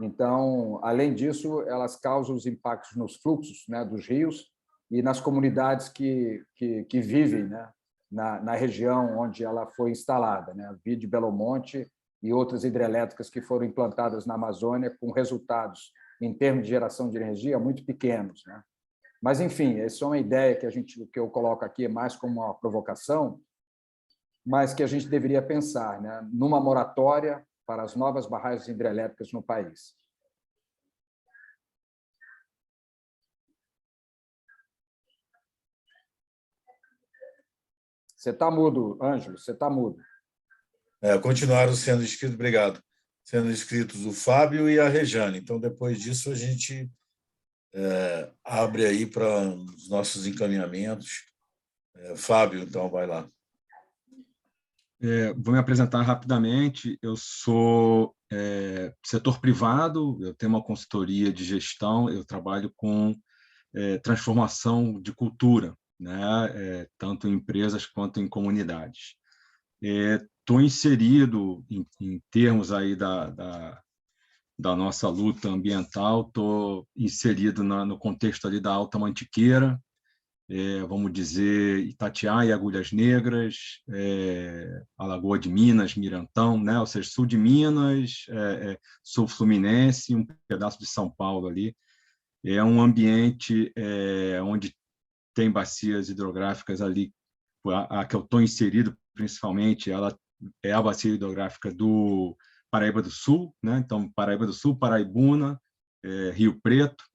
Então, além disso, elas causam os impactos nos fluxos, né, dos rios e nas comunidades que vivem, né, na região onde ela foi instalada, né? Vide Belo Monte e outras hidrelétricas que foram implantadas na Amazônia com resultados, em termos de geração de energia, muito pequenos, né? Mas, enfim, essa é uma ideia que eu coloco aqui mais como uma provocação, mas que a gente deveria pensar, né, numa moratória para as novas barragens hidrelétricas no país. Você está mudo, Ângelo, você está mudo. Continuaram sendo inscritos, obrigado, sendo inscritos o Fábio e a Rejane. Então, depois disso, a gente abre aí para os nossos encaminhamentos. Fábio, então, vai lá. Vou me apresentar rapidamente. Eu sou setor privado, eu tenho uma consultoria de gestão, eu trabalho com transformação de cultura, né? Tanto em empresas quanto em comunidades. Estou inserido em termos aí da nossa luta ambiental, estou inserido no contexto ali da Alta Mantiqueira, vamos dizer, Itatiaia, Agulhas Negras, Alagoa de Minas, Mirantão, né? Ou seja, sul de Minas, sul fluminense, um pedaço de São Paulo ali. É um ambiente onde tem bacias hidrográficas ali, a que eu estou inserido, principalmente, ela é a bacia hidrográfica do Paraíba do Sul, né? Então, Paraíba do Sul, Paraibuna, Rio Preto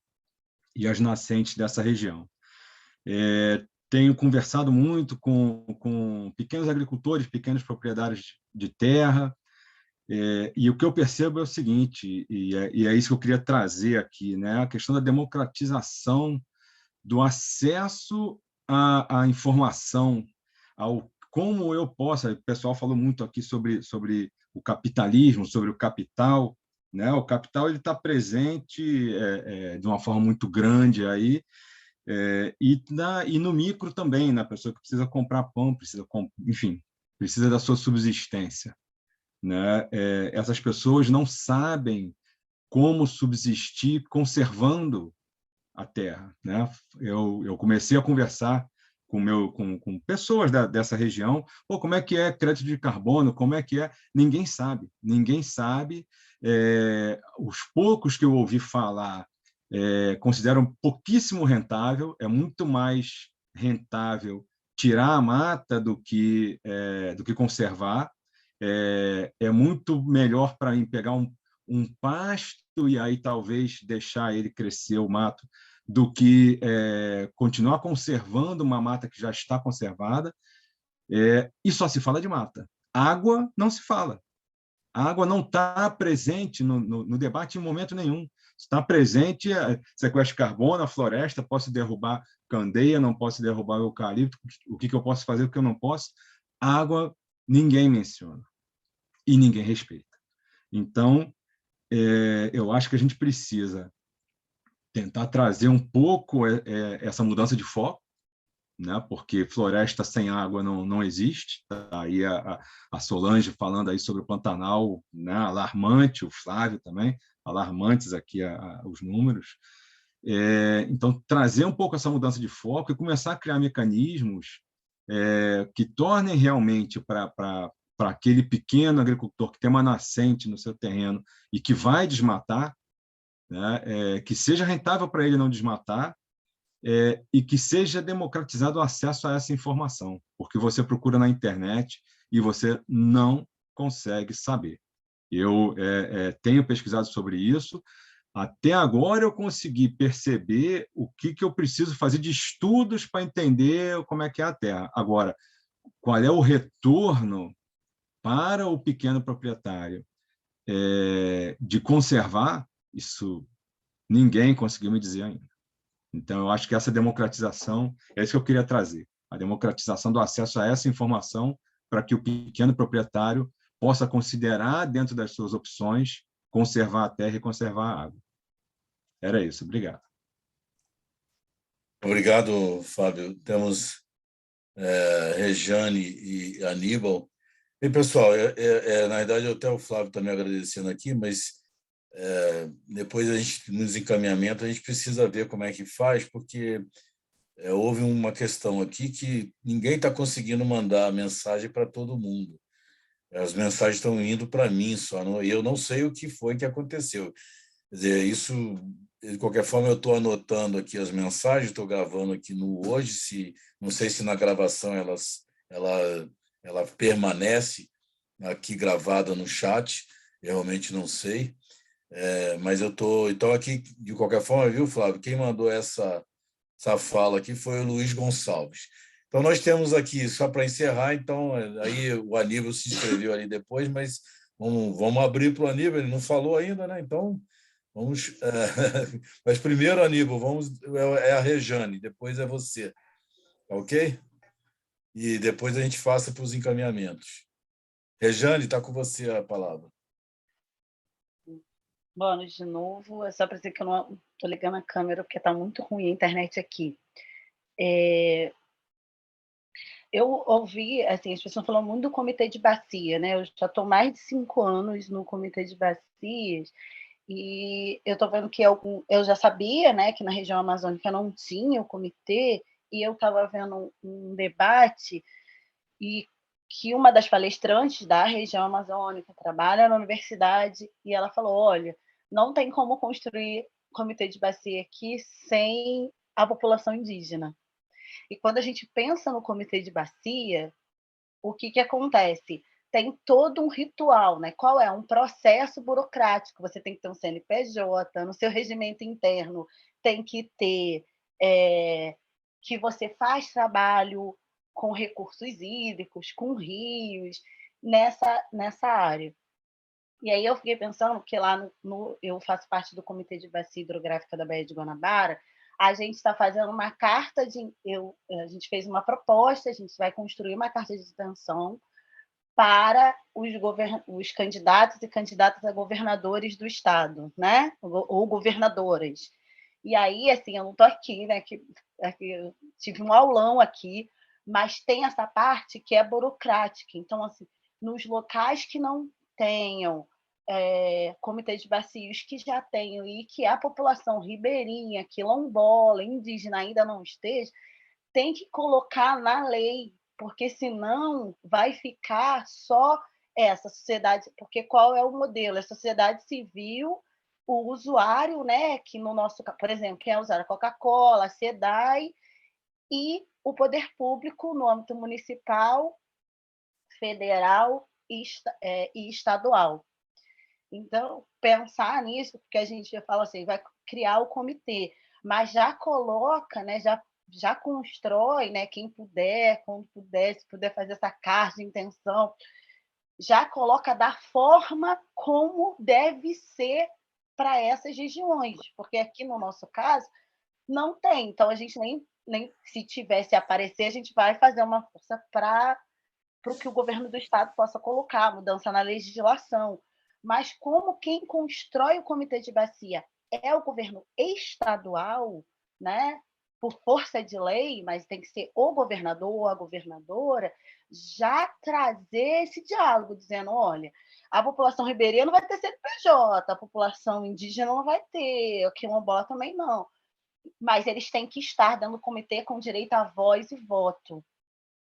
e as nascentes dessa região. Tenho conversado muito com pequenos agricultores, pequenos proprietários de terra, e o que eu percebo é o seguinte, e é isso que eu queria trazer aqui, né? A questão da democratização do acesso à informação, como eu posso... O pessoal falou muito aqui sobre o capitalismo, sobre o capital, né? O capital ele está presente de uma forma muito grande aí, e no micro também, na pessoa que precisa comprar pão, enfim, precisa da sua subsistência, né? Essas pessoas não sabem como subsistir conservando a terra, né? Eu comecei a conversar com pessoas dessa região, como é que é crédito de carbono, como é que é? Ninguém sabe. Os poucos que eu ouvi falar consideram pouquíssimo rentável, é muito mais rentável tirar a mata do que conservar, é muito melhor para mim pegar um pasto e aí talvez deixar ele crescer o mato do que continuar conservando uma mata que já está conservada, e só se fala de mata. Água não se fala. A água não está presente no debate em momento nenhum. Está presente sequestro de carbono, a floresta, posso derrubar candeia, não posso derrubar o eucalipto, o que eu posso fazer, o que eu não posso. A água ninguém menciona e ninguém respeita. Então, eu acho que a gente precisa tentar trazer um pouco essa mudança de foco, né? Porque floresta sem água não existe. Aí a Solange falando aí sobre o Pantanal, né? Alarmante, o Flávio também, alarmantes aqui os números. Então, trazer um pouco essa mudança de foco e começar a criar mecanismos que tornem realmente para aquele pequeno agricultor que tem uma nascente no seu terreno e que vai desmatar, né? Que seja rentável para ele não desmatar, e que seja democratizado o acesso a essa informação, porque você procura na internet e você não consegue saber. Eu tenho pesquisado sobre isso, até agora eu consegui perceber o que eu preciso fazer de estudos para entender como é que é a terra. Agora, qual é o retorno para o pequeno proprietário de conservar, isso ninguém conseguiu me dizer ainda. Então, eu acho que essa democratização, é isso que eu queria trazer, a democratização do acesso a essa informação para que o pequeno proprietário possa considerar, dentro das suas opções, conservar a terra e conservar a água. Era isso, obrigado. Obrigado, Fábio. Temos Rejane e Aníbal. E, pessoal, na verdade, até o Flávio está me agradecendo aqui, mas depois a gente, nos encaminhamentos, a gente precisa ver como é que faz, porque houve uma questão aqui que ninguém está conseguindo mandar a mensagem para todo mundo. As mensagens estão indo para mim só, e eu não sei o que foi que aconteceu. Quer dizer, isso, de qualquer forma, eu estou anotando aqui as mensagens, estou gravando aqui no hoje, não sei se na gravação ela permanece aqui gravada no chat, realmente não sei. Mas eu estou... Então, aqui, de qualquer forma, viu, Flávio? Quem mandou essa fala aqui foi o Luiz Gonçalves. Então, nós temos aqui, só para encerrar, então, aí o Aníbal se inscreveu ali depois, mas vamos abrir para o Aníbal, ele não falou ainda, né? Então, vamos... Mas primeiro, Aníbal, é a Rejane, depois é você, ok? E depois a gente faça para os encaminhamentos. Rejane, está com você a palavra. Boa noite de novo. É só para dizer que eu não estou ligando a câmera porque está muito ruim a internet aqui. Eu ouvi, assim, as pessoas falam muito do Comitê de Bacia, né? Eu já estou mais de 5 anos no Comitê de Bacias e eu estou vendo que eu já sabia, né, que na região amazônica não tinha o comitê, e eu estava vendo um debate e que uma das palestrantes da região amazônica trabalha na universidade e ela falou, olha, não tem como construir comitê de bacia aqui sem a população indígena. E quando a gente pensa no comitê de bacia, o que acontece? Tem todo um ritual, né? Qual é? Um processo burocrático. Você tem que ter um CNPJ, no seu regimento interno tem que ter que você faz trabalho com recursos hídricos, com rios, nessa área. E aí eu fiquei pensando que lá eu faço parte do Comitê de Bacia Hidrográfica da Baía de Guanabara, a gente está fazendo uma carta a gente fez uma proposta, a gente vai construir uma carta de intenção para os candidatos e candidatas a governadores do estado, né? Ou governadoras. E aí, assim, eu não estou aqui, né? Eu tive um aulão aqui, mas tem essa parte que é burocrática. Então, assim, nos locais que não tenham comitê de bacios, que já tenham, e que a população ribeirinha, quilombola, indígena ainda não esteja, tem que colocar na lei, porque senão vai ficar só essa sociedade, porque qual é o modelo? É a sociedade civil, o usuário, né, que no nosso, por exemplo, quem é usar a Coca-Cola, a SEDAI, e o poder público no âmbito municipal, federal e estadual. Então, pensar nisso, porque a gente fala assim, vai criar o comitê, mas já coloca, né, já constrói, né, quem puder, quando puder, se puder fazer essa carta de intenção, já coloca da forma como deve ser para essas regiões, porque aqui no nosso caso não tem, então a gente nem se tivesse aparecer, a gente vai fazer uma força para o que o governo do estado possa colocar, mudança na legislação. Mas como quem constrói o comitê de bacia é o governo estadual, né? Por força de lei, mas tem que ser o governador ou a governadora, já trazer esse diálogo, dizendo, olha, a população ribeirinha não vai ter CNPJ, a população indígena não vai ter, o quilombola também não. Mas eles têm que estar dando comitê com direito a voz e voto.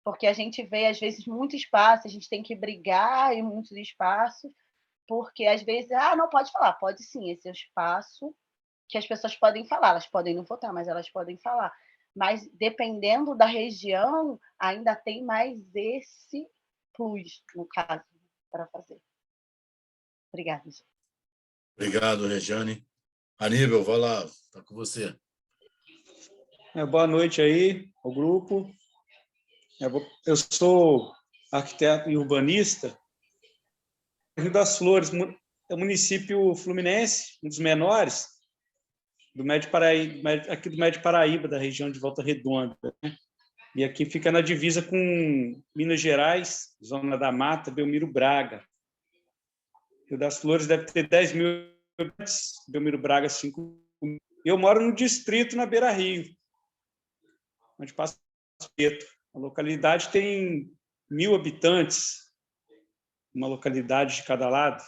Porque a gente vê, às vezes, muito espaço, a gente tem que brigar em muitos espaços, porque às vezes, não pode falar, pode sim, esse é o espaço que as pessoas podem falar, elas podem não votar, mas elas podem falar. Mas, dependendo da região, ainda tem mais esse plus, no caso, para fazer. Obrigada, gente. Obrigado, Rejane. Aníbal, vai lá, está com você. Boa noite aí ao grupo. Eu sou arquiteto e urbanista. Rio das Flores é um município fluminense, um dos menores, do Médio Paraíba, aqui do Médio Paraíba, da região de Volta Redonda, né? E aqui fica na divisa com Minas Gerais, Zona da Mata, Belmiro Braga. Rio das Flores deve ter 10 mil habitantes, Belmiro Braga 5 mil. Eu moro no distrito, na Beira Rio, onde passa o Preto. A localidade tem 1.000 habitantes, uma localidade de cada lado.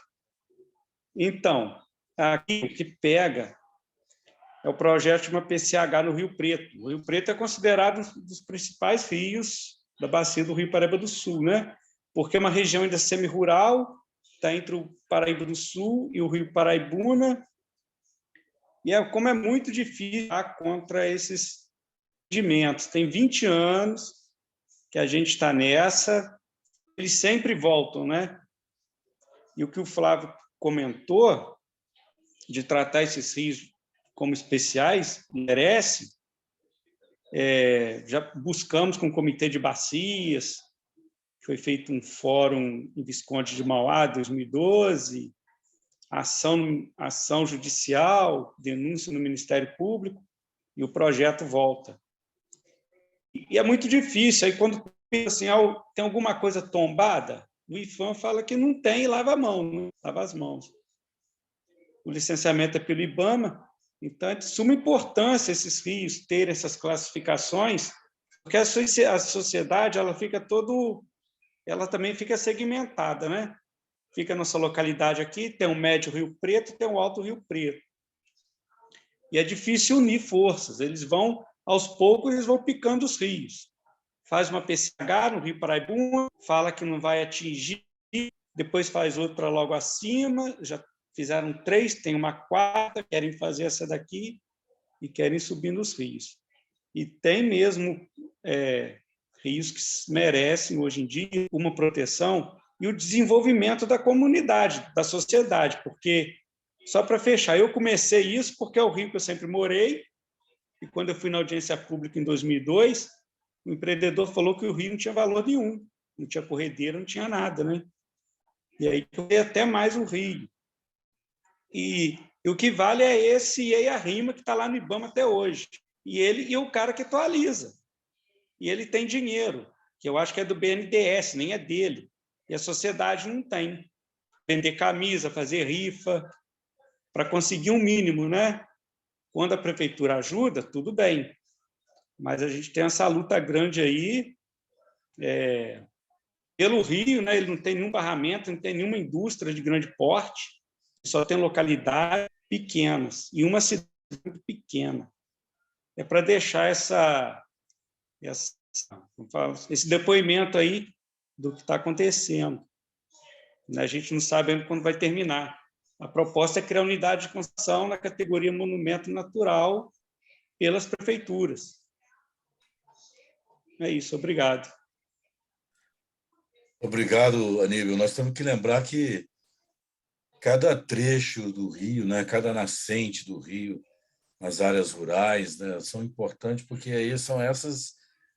Então, aqui o que pega é o projeto de uma PCH no Rio Preto. O Rio Preto é considerado um dos principais rios da bacia do Rio Paraíba do Sul, né? Porque é uma região ainda semi-rural, está entre o Paraíba do Sul e o Rio Paraibuna, e como é muito difícil contra esses rendimentos. Tem 20 anos que a gente está nessa, eles sempre voltam, né? E o que o Flávio comentou, de tratar esses rios como especiais, merece, Já buscamos com o Comitê de Bacias, foi feito um fórum em Visconde de Mauá, 2012, ação judicial, denúncia no Ministério Público, e o projeto volta. E é muito difícil. Aí, quando pensa assim, tem alguma coisa tombada, o IPHAN fala que não tem e lava a mão, né? Lava as mãos. O licenciamento é pelo IBAMA, então é de suma importância esses rios terem essas classificações, porque a sociedade ela também fica segmentada, né? Fica nossa localidade aqui, tem um médio Rio Preto e tem um alto Rio Preto. E é difícil unir forças, aos poucos, eles vão picando os rios. Faz uma PCH no Rio Paraibuna, fala que não vai atingir, depois faz outra logo acima, já fizeram 3, tem uma 4, querem fazer essa daqui e querem subir nos rios. E tem mesmo rios que merecem, hoje em dia, uma proteção e o desenvolvimento da comunidade, da sociedade, porque, só para fechar, eu comecei isso porque é o rio que eu sempre morei, e quando eu fui na audiência pública em 2002, o empreendedor falou que o rio não tinha valor nenhum, não tinha corredeira, não tinha nada, né? E aí eu dei até mais o rio. E o que vale é esse EIA-RIMA que está lá no IBAMA até hoje. E o cara que atualiza. E ele tem dinheiro, que eu acho que é do BNDES, nem é dele. E a sociedade não tem. Vender camisa, fazer rifa, para conseguir um mínimo, né? Quando a prefeitura ajuda, tudo bem. Mas a gente tem essa luta grande aí, pelo Rio, né? Ele não tem nenhum barramento, não tem nenhuma indústria de grande porte, só tem localidades pequenas, e uma cidade muito pequena. É para deixar esse depoimento aí do que está acontecendo. A gente não sabe ainda quando vai terminar. A proposta é criar unidade de conservação na categoria monumento natural pelas prefeituras. É isso, obrigado. Obrigado, Aníbal. Nós temos que lembrar que cada trecho do rio, né, cada nascente do rio, nas áreas rurais, né, são importantes porque aí são essas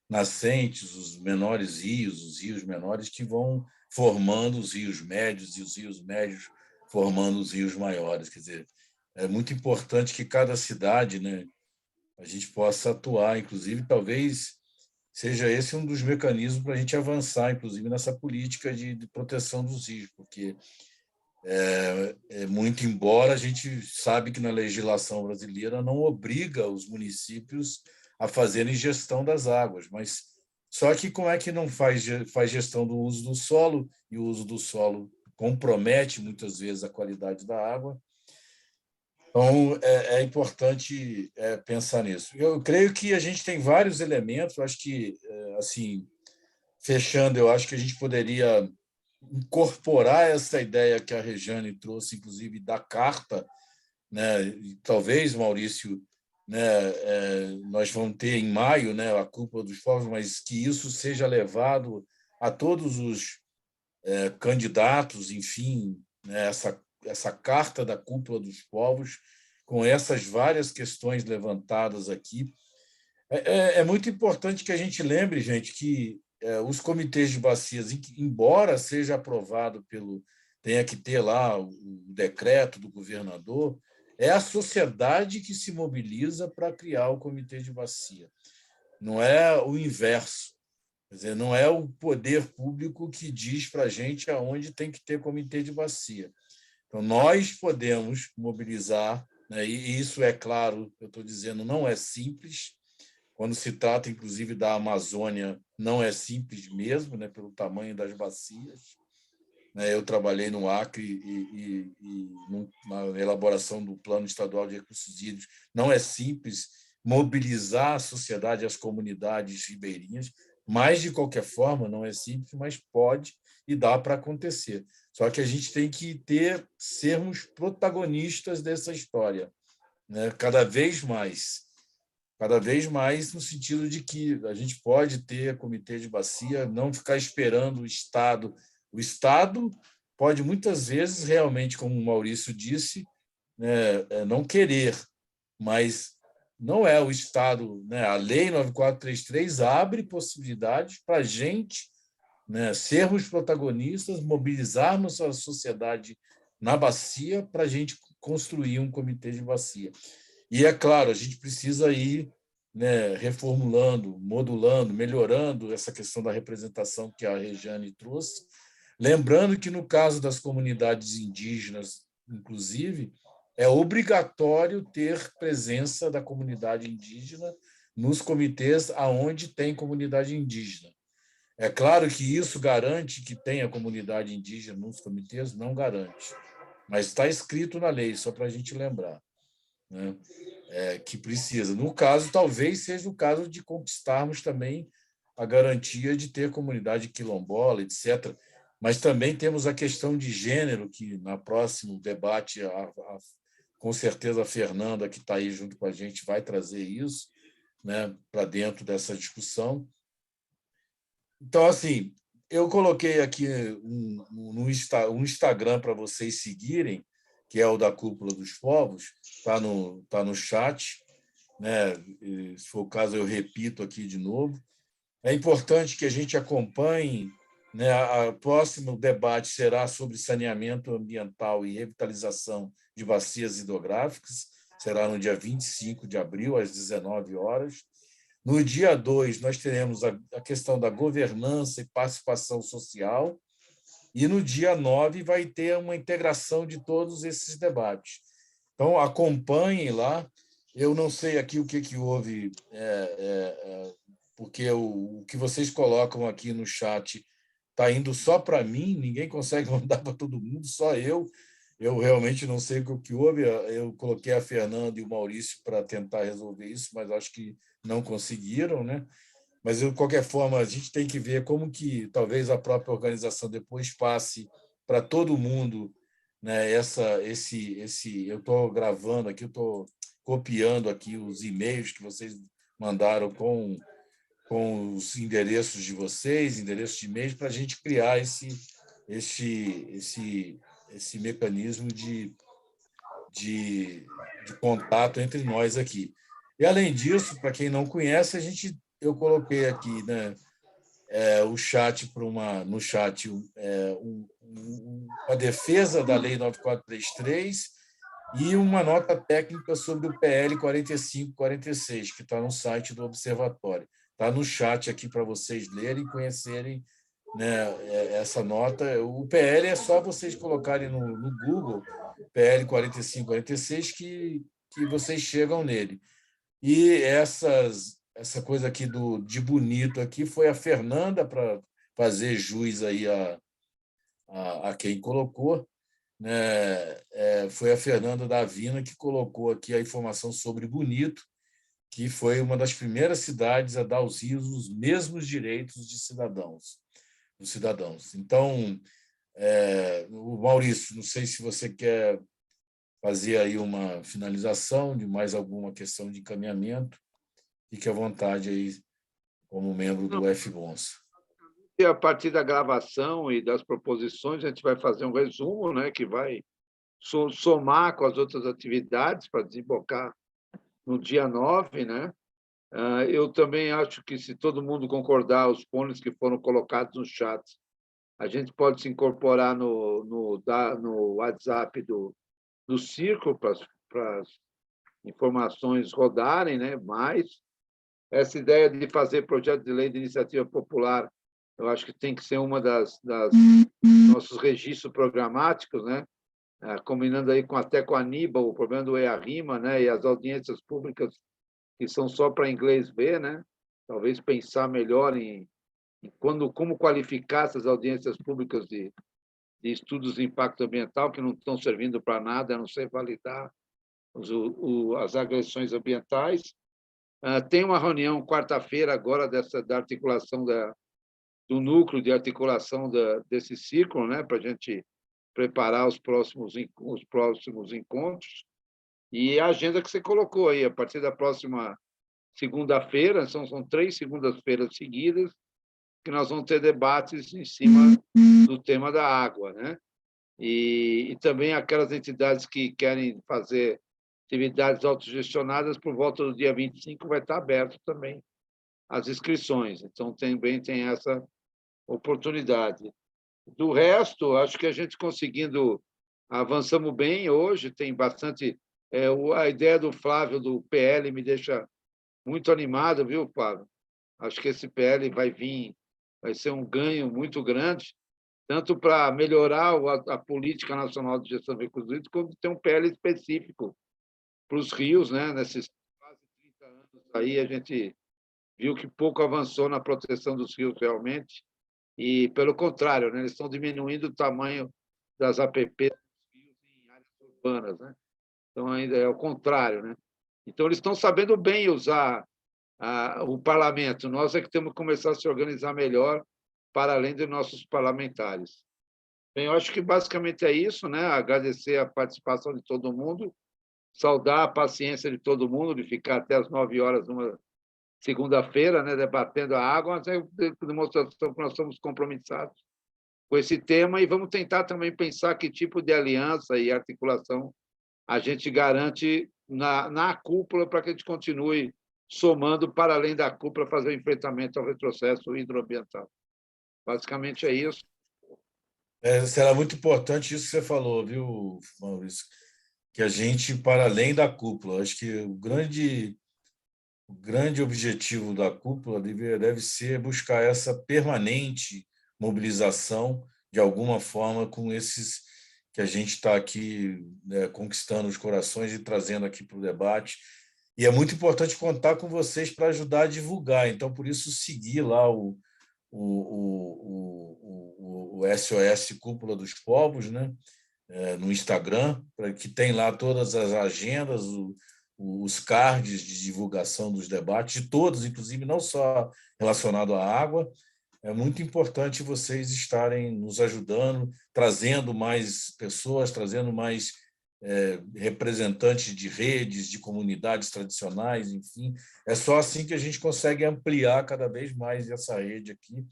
nascentes, os menores rios, os rios menores que vão formando os rios médios e os rios médios formando os rios maiores. Quer dizer, é muito importante que cada cidade, né, a gente possa atuar, inclusive, talvez seja esse um dos mecanismos para a gente avançar, inclusive, nessa política de proteção dos rios, porque muito embora a gente sabe que na legislação brasileira não obriga os municípios a fazerem gestão das águas, mas só que como é que não faz gestão do uso do solo, e o uso do solo compromete muitas vezes a qualidade da água. Então, é importante pensar nisso. Eu creio que a gente tem vários elementos, eu acho que, assim, fechando, eu acho que a gente poderia incorporar essa ideia que a Rejane trouxe, inclusive, da carta, né? E talvez, Maurício, né, nós vamos ter em maio, né, a Cúpula dos Povos, mas que isso seja levado a todos os candidatos, enfim, né, essa carta da Cúpula dos Povos, com essas várias questões levantadas aqui. É muito importante que a gente lembre, gente, que os comitês de bacias, embora seja aprovado tenha que ter lá o decreto do governador, é a sociedade que se mobiliza para criar o comitê de bacia. Não é o inverso. Quer dizer, não é o poder público que diz para a gente aonde tem que ter comitê de bacia. Então, nós podemos mobilizar, né, e isso, é claro, eu estou dizendo, não é simples. Quando se trata, inclusive, da Amazônia, não é simples mesmo, né, pelo tamanho das bacias. Eu trabalhei no Acre e na elaboração do Plano Estadual de Recursos Hídricos. Não é simples mobilizar a sociedade, as comunidades ribeirinhas, mas, de qualquer forma, não é simples, mas pode e dá para acontecer. Só que a gente tem que sermos protagonistas dessa história, né? Cada vez mais no sentido de que a gente pode ter comitê de bacia, não ficar esperando o Estado. O Estado pode, muitas vezes, realmente, como o Maurício disse, né, não querer, mas não é o Estado, né? A Lei 9433 abre possibilidades para a gente, né, sermos protagonistas, mobilizarmos a sociedade na bacia para a gente construir um comitê de bacia. E, é claro, a gente precisa ir, né, reformulando, modulando, melhorando essa questão da representação que a Regiane trouxe. Lembrando que, no caso das comunidades indígenas, inclusive, é obrigatório ter presença da comunidade indígena nos comitês aonde tem comunidade indígena. É claro que isso garante que tenha comunidade indígena nos comitês? Não garante. Mas está escrito na lei, só para a gente lembrar, né? Que precisa. No caso, talvez seja o caso de conquistarmos também a garantia de ter comunidade quilombola, etc. Mas também temos a questão de gênero, que no próximo debate, com certeza a Fernanda, que está aí junto com a gente, vai trazer isso, né, para dentro dessa discussão. Então, assim, eu coloquei aqui um Instagram para vocês seguirem, que é o da Cúpula dos Povos, está no chat, né? Se for o caso, eu repito aqui de novo. É importante que a gente acompanhe, né? O próximo debate será sobre saneamento ambiental e revitalização de bacias hidrográficas, será no dia 25 de abril, às 19 horas. No dia 2, nós teremos a questão da governança e participação social, e no dia 9 vai ter uma integração de todos esses debates. Então, acompanhem lá. Eu não sei aqui o que houve, porque o que vocês colocam aqui no chat está indo só para mim, ninguém consegue mandar para todo mundo, só eu. Eu realmente não sei o que houve. Eu coloquei a Fernanda e o Maurício para tentar resolver isso, mas acho que não conseguiram, né? Mas, de qualquer forma, a gente tem que ver como que talvez a própria organização depois passe para todo mundo, né? Eu estou gravando aqui, eu estou copiando aqui os e-mails que vocês mandaram com os endereços de vocês, endereços de e-mails, para a gente criar esse mecanismo de contato entre nós aqui. E, além disso, para quem não conhece, eu coloquei aqui, né, no chat a defesa da Lei 9433 e uma nota técnica sobre o PL 4546, que está no site do Observatório. Está no chat aqui para vocês lerem e conhecerem, né, essa nota. O PL é só vocês colocarem no Google PL 4546 que vocês chegam nele. E essa coisa aqui de bonito aqui foi a Fernanda, para fazer jus aí a quem colocou, né? Foi a Fernanda Davina que colocou aqui a informação sobre Bonito, que foi uma das primeiras cidades a dar aos rios os mesmos direitos dos cidadãos. Então, o Maurício, não sei se você quer fazer aí uma finalização de mais alguma questão de encaminhamento. Fique à vontade aí, como membro do FBONSA. E a partir da gravação e das proposições, a gente vai fazer um resumo, né, que vai somar com as outras atividades para desembocar no dia 9, né? Eu também acho que, se todo mundo concordar, os pontos que foram colocados no chat, a gente pode se incorporar no WhatsApp do Círculo para as informações rodarem, né? Mas essa ideia de fazer projeto de lei de iniciativa popular, eu acho que tem que ser uma das nossos registros programáticos, né? Combinando aí até com a Aníbal, o problema do EARIMA, né? E as audiências públicas que são só para inglês ver, né? Talvez pensar melhor em como qualificar essas audiências públicas de estudos de impacto ambiental, que não estão servindo para nada, a não ser validar as agressões ambientais. Tem uma reunião quarta-feira agora da articulação do núcleo de articulação desse ciclo, né, para a gente preparar os próximos encontros. E a agenda que você colocou aí, a partir da próxima segunda-feira, são 3 segundas-feiras seguidas, que nós vamos ter debates em cima do tema da água, né? E também aquelas entidades que querem fazer atividades autogestionadas, por volta do dia 25 vai estar aberto também as inscrições. Então, também tem essa oportunidade. Do resto, acho que a gente conseguindo, avançamos bem hoje, tem bastante... a ideia do Flávio, do PL, me deixa muito animado, viu, Flávio? Acho que esse PL vai ser um ganho muito grande, tanto para melhorar a política nacional de gestão de recursos hídricos, como ter um PL específico para os rios, né? Nesses quase 30 anos aí, a gente viu que pouco avançou na proteção dos rios realmente, e, pelo contrário, né? Eles estão diminuindo o tamanho das APPs dos rios em áreas urbanas, né? Então, ainda é o contrário, né? Então, eles estão sabendo bem usar o parlamento. Nós é que temos que começar a se organizar melhor para além de nossos parlamentares. Bem, eu acho que basicamente é isso, né? Agradecer a participação de todo mundo, saudar a paciência de todo mundo, de ficar até as 9 horas numa segunda-feira, né, debatendo a água, mas é demonstração que nós somos compromissados com esse tema, e vamos tentar também pensar que tipo de aliança e articulação a gente garante na cúpula para que a gente continue somando para além da cúpula, fazer o enfrentamento ao retrocesso hidroambiental. Basicamente é isso. Será muito importante isso que você falou, viu, Maurício? Que a gente, para além da cúpula, acho que o grande objetivo da cúpula deve ser buscar essa permanente mobilização, de alguma forma, com esses que a gente está aqui, né, conquistando os corações e trazendo aqui para o debate. E é muito importante contar com vocês para ajudar a divulgar. Então, por isso, seguir lá o SOS Cúpula dos Povos, né, no Instagram, que tem lá todas as agendas, os cards de divulgação dos debates, de todos, inclusive não só relacionado à água. É muito importante vocês estarem nos ajudando, trazendo mais pessoas, trazendo mais representantes de redes, de comunidades tradicionais, enfim. É só assim que a gente consegue ampliar cada vez mais essa rede aqui,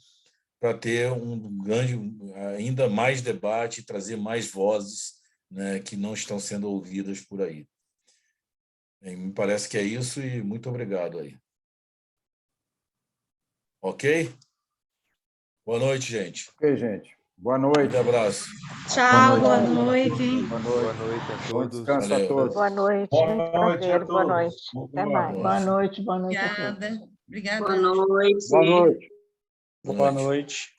para ter ainda mais debate, trazer mais vozes, né, que não estão sendo ouvidas por aí. Me parece que é isso, e muito obrigado aí. Ok? Boa noite, gente. Ok, gente. Boa noite. Um abraço. Tchau, boa noite. Boa noite a Bom descanso a todos. Boa noite. Prazer, boa noite. Até mais. Boa noite a todos. Obrigada. Obrigada. Boa noite. Boa noite. Boa noite.